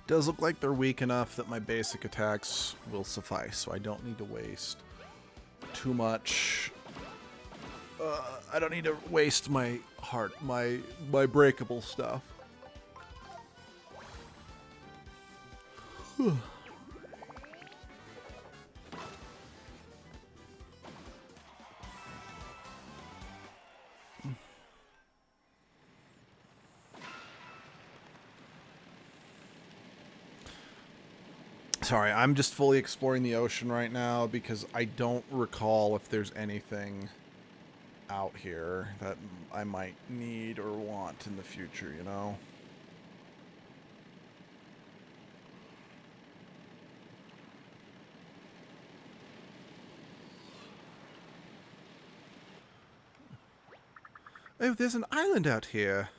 Does look like they're weak enough that my basic attacks will suffice, so I don't need to waste too much. I don't need to waste my breakable stuff. Sorry, I'm just fully exploring the ocean right now because I don't recall if there's anything out here that I might need or want in the future, you know? Oh, there's an island out here.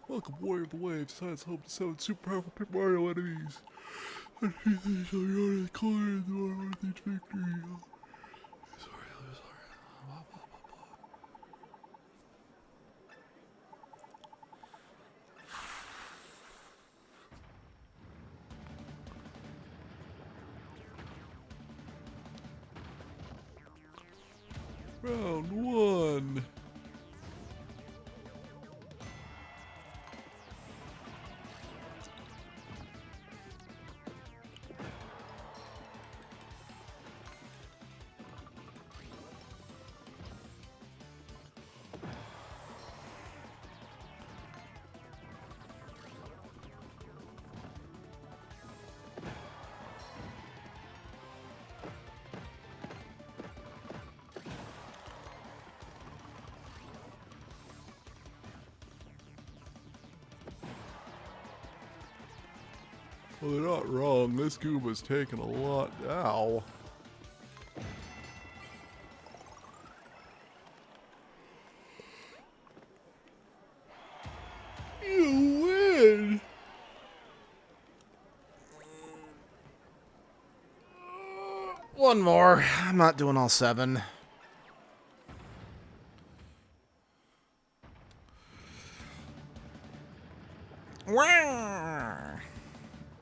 Welcome, Warrior of the Waves. Science home to 7 super powerful Pit Mario enemies. And these are your corner worth each victory. Sorry. Round 1. Well, they're not wrong. This Gooba's taking a lot. Ow. You win! One more. I'm not doing all 7.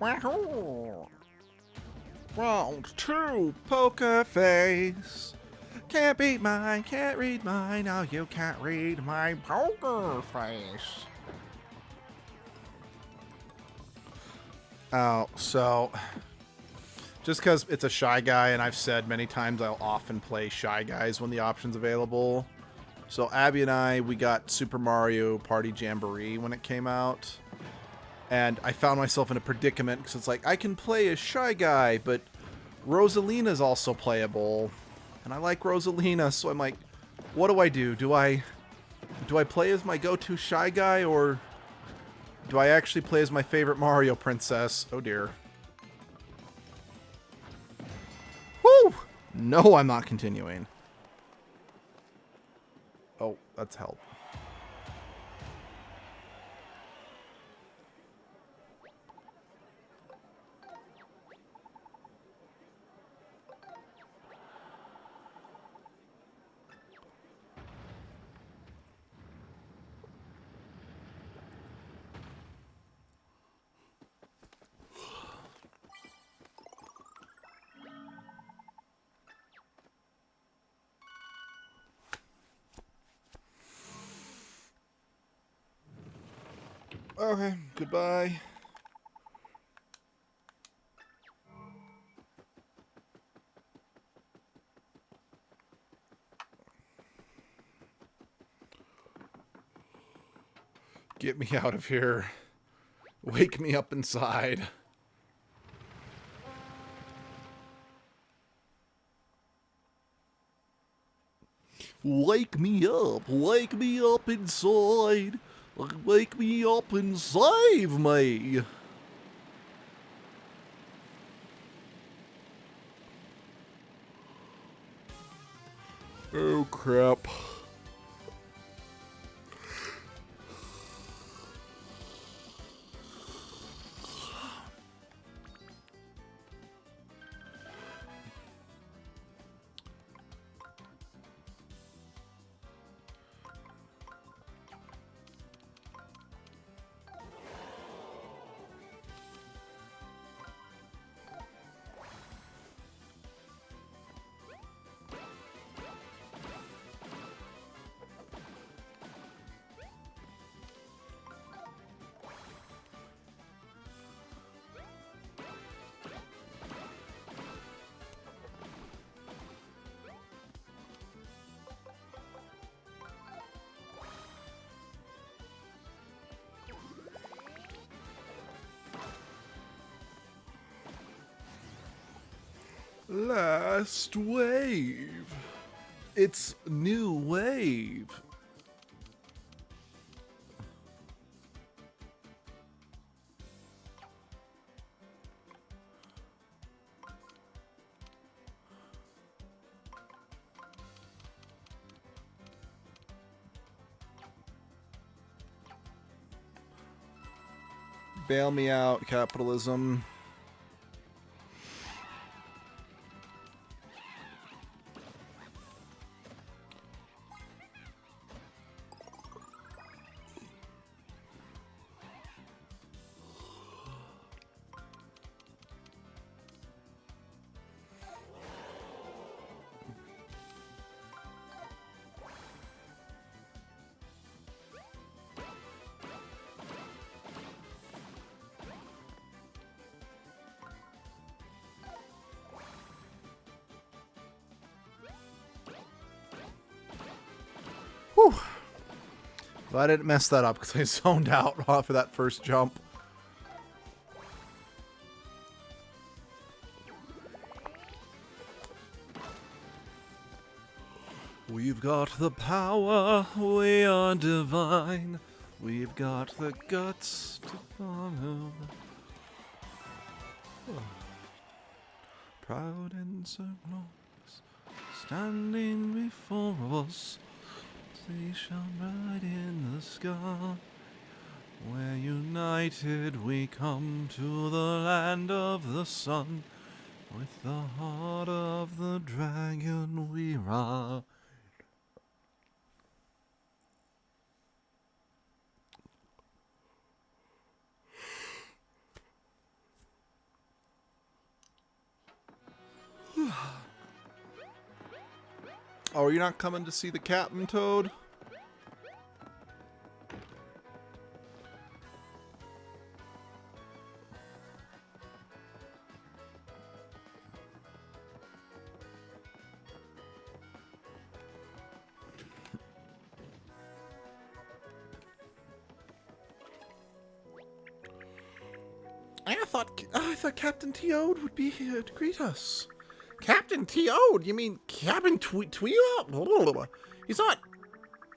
Wahoo! Round 2, poker face. Can't beat mine, can't read mine. Now you can't read my poker face. Oh, so just because it's a Shy Guy, and I've said many times I'll often play Shy Guys when the option's available. So Abby and I, we got Super Mario Party Jamboree when it came out. And I found myself in a predicament because it's like, I can play as Shy Guy, but Rosalina's also playable. And I like Rosalina, so I'm like, what do I do? Do I play as my go-to Shy Guy, or do I actually play as my favorite Mario princess? Oh dear. Woo! No, I'm not continuing. Oh, that's help. Okay, goodbye. Get me out of here. Wake me up inside. Wake me up inside. Wake me up and save me. Oh, crap. Last wave. It's new wave. Bail me out, capitalism. Whew. But I didn't mess that up because I zoned out off of that first jump. We've got the power, we are divine. We've got the guts to follow. Proud and so glorious, standing before us. They shall ride in the sky, where united we come to the land of the sun. With the heart of the dragon we ride. Oh, are you not coming to see the Captain Toad? I thought Captain Toad would be here to greet us. Captain Toad? You mean Captain Tweetup? He's not.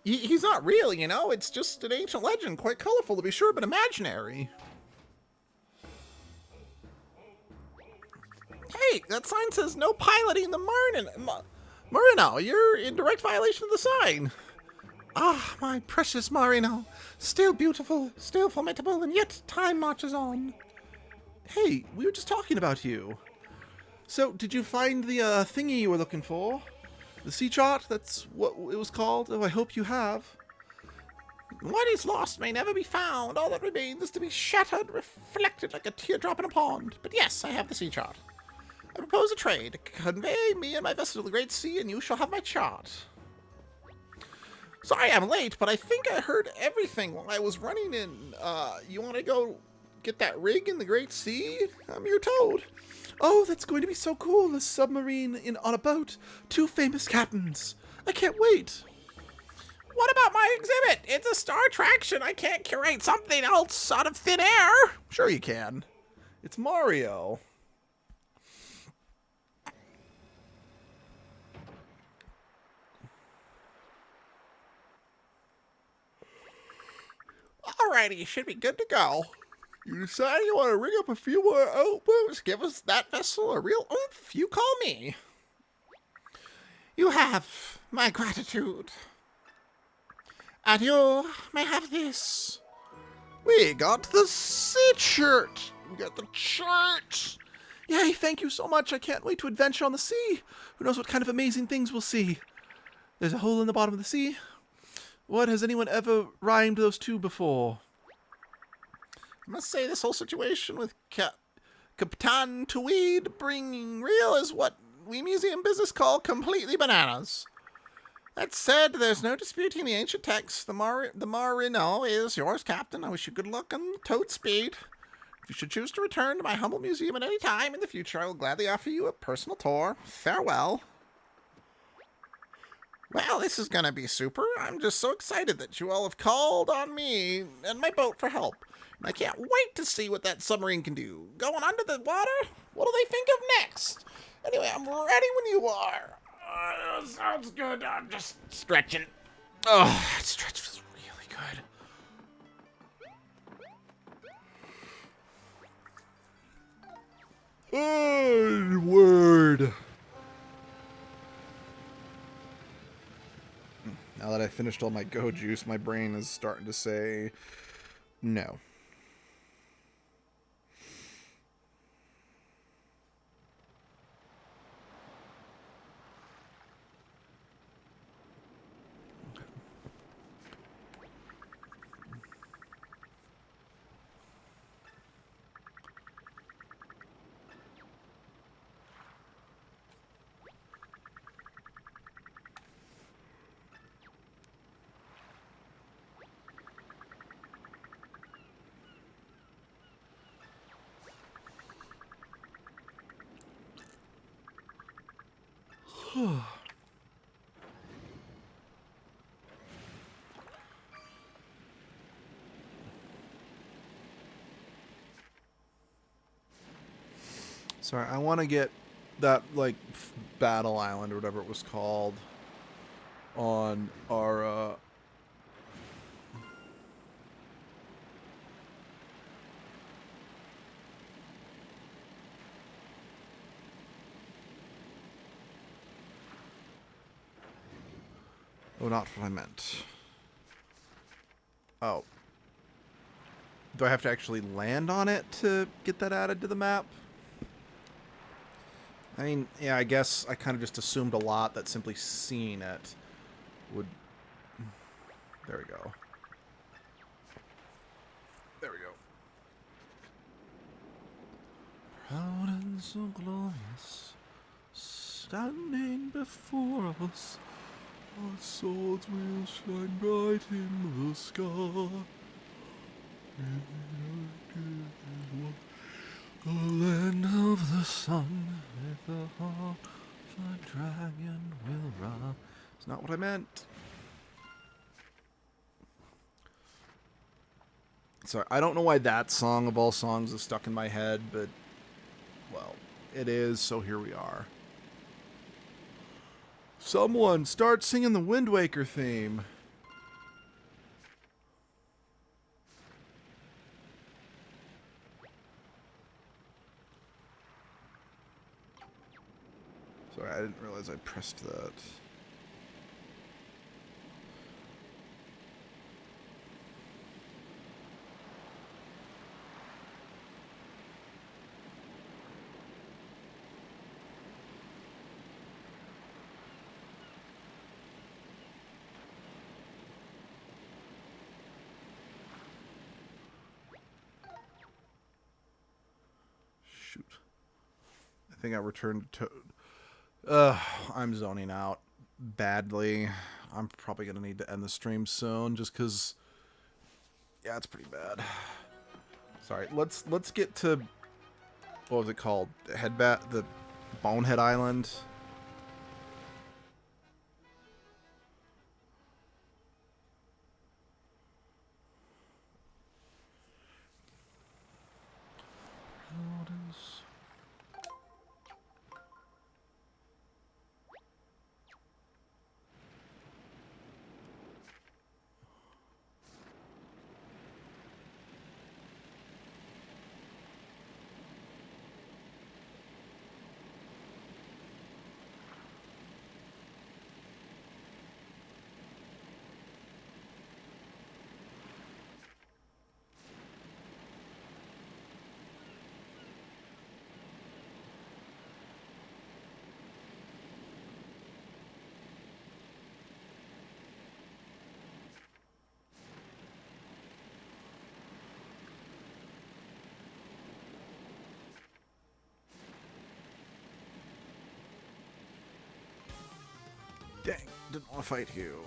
He's not real, you know. It's just an ancient legend, quite colorful to be sure, but imaginary. Hey, that sign says no piloting the Marino. You're in direct violation of the sign. Ah, my precious Marino. Still beautiful, still formidable, and yet time marches on. Hey, we were just talking about you. So, did you find the thingy you were looking for? The sea chart? That's what it was called? Oh, I hope you have. What is lost may never be found. All that remains is to be shattered, reflected like a teardrop in a pond. But yes, I have the sea chart. I propose a trade. Convey me and my vessel to the Great Sea, and you shall have my chart. Sorry I'm late, but I think I heard everything while I was running in. You want to go get that rig in the Great Sea? I'm your toad. Oh, that's going to be so cool. A submarine on a boat. 2 famous captains. I can't wait. What about my exhibit? It's a star attraction. I can't curate something else out of thin air. Sure you can. It's Mario. Alrighty, you should be good to go. You decide you want to rig up a few more boats? Give us that vessel a real oomph. You call me. You have my gratitude. And you may have this. We got the sea shirt. We got the shirt. Yay, thank you so much. I can't wait to adventure on the sea. Who knows what kind of amazing things we'll see. There's a hole in the bottom of the sea. What, has anyone ever rhymed those two before? I must say this whole situation with Capitan Tweed bringing real is what we museum business call completely bananas. That said, there's no disputing the ancient text. The Marino is yours, Captain. I wish you good luck and toad speed. If you should choose to return to my humble museum at any time in the future, I will gladly offer you a personal tour. Farewell. Well, this is gonna be super. I'm just so excited that you all have called on me and my boat for help. And I can't wait to see what that submarine can do. Going under the water? What do they think of next? Anyway, I'm ready when you are. Sounds good. I'm just stretching. Oh, that stretch feels really good. Word. Now that I finished all my go juice, my brain is starting to say no. Sorry, I want to get that, like, Battle Island or whatever it was called on our, Oh, not what I meant. Oh. Do I have to actually land on it to get that added to the map? I mean, yeah, I guess I kind of just assumed a lot that simply seeing it would... There we go. There we go. Proud and so glorious, standing before us, our swords will shine bright in the sky. The land of the sun, with the heart of a dragon will run. It's not what I meant. Sorry, I don't know why that song of all songs is stuck in my head, but, well, it is, so here we are. Someone start singing the Wind Waker theme. Sorry, I didn't realize I pressed that. Shoot. I think I returned to... I'm zoning out badly. I'm probably going to need to end the stream soon just because... Yeah, it's pretty bad. Sorry, let's get to... What was it called? The Bonehead Island? Didn't want to fight you.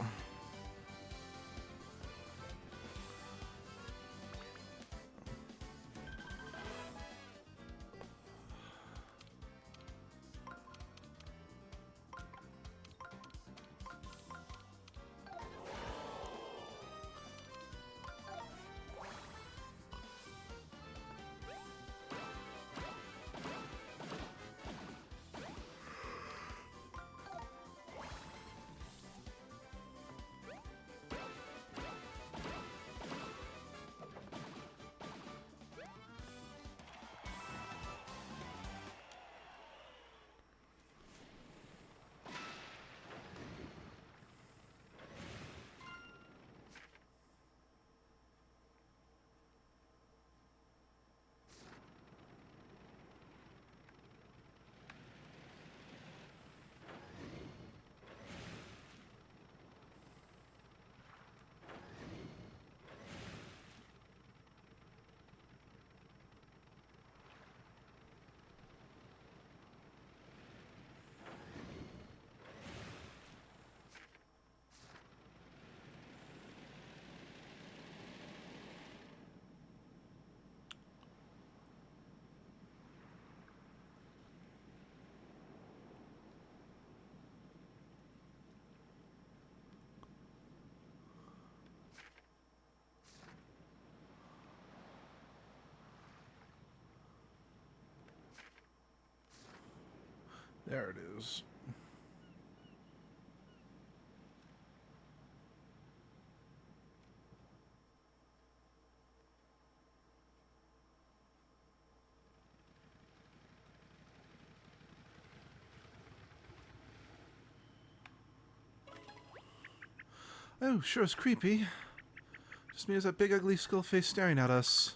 There it is. Oh, sure is creepy. Just means that big ugly skull face staring at us.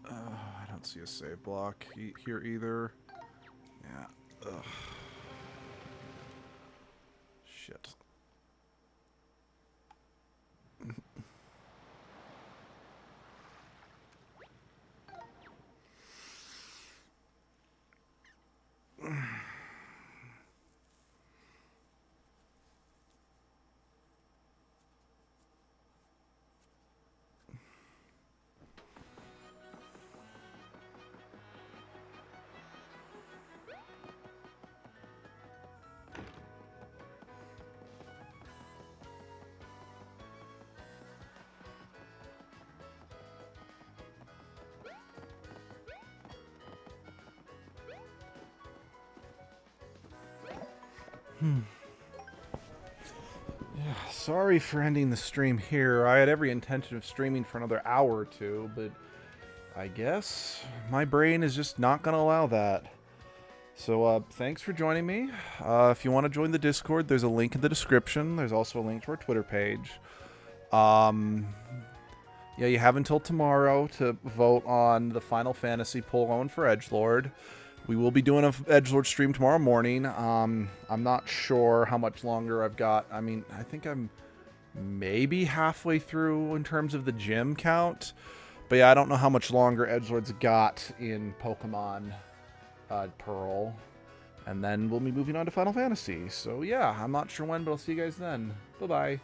I don't see a save block here either. Yeah. Ugh. Shit. Yeah, sorry for ending the stream here. I had every intention of streaming for another hour or two, but I guess my brain is just not going to allow that. So, thanks for joining me. If you want to join the Discord, there's a link in the description. There's also a link to our Twitter page. Yeah, you have until tomorrow to vote on the Final Fantasy poll going for Edgelord. We will be doing an Edgelord stream tomorrow morning. I'm not sure how much longer I've got. I mean, I think I'm maybe halfway through in terms of the gym count. But yeah, I don't know how much longer Edgelord's got in Pokemon Pearl. And then we'll be moving on to Final Fantasy. So yeah, I'm not sure when, but I'll see you guys then. Bye-bye.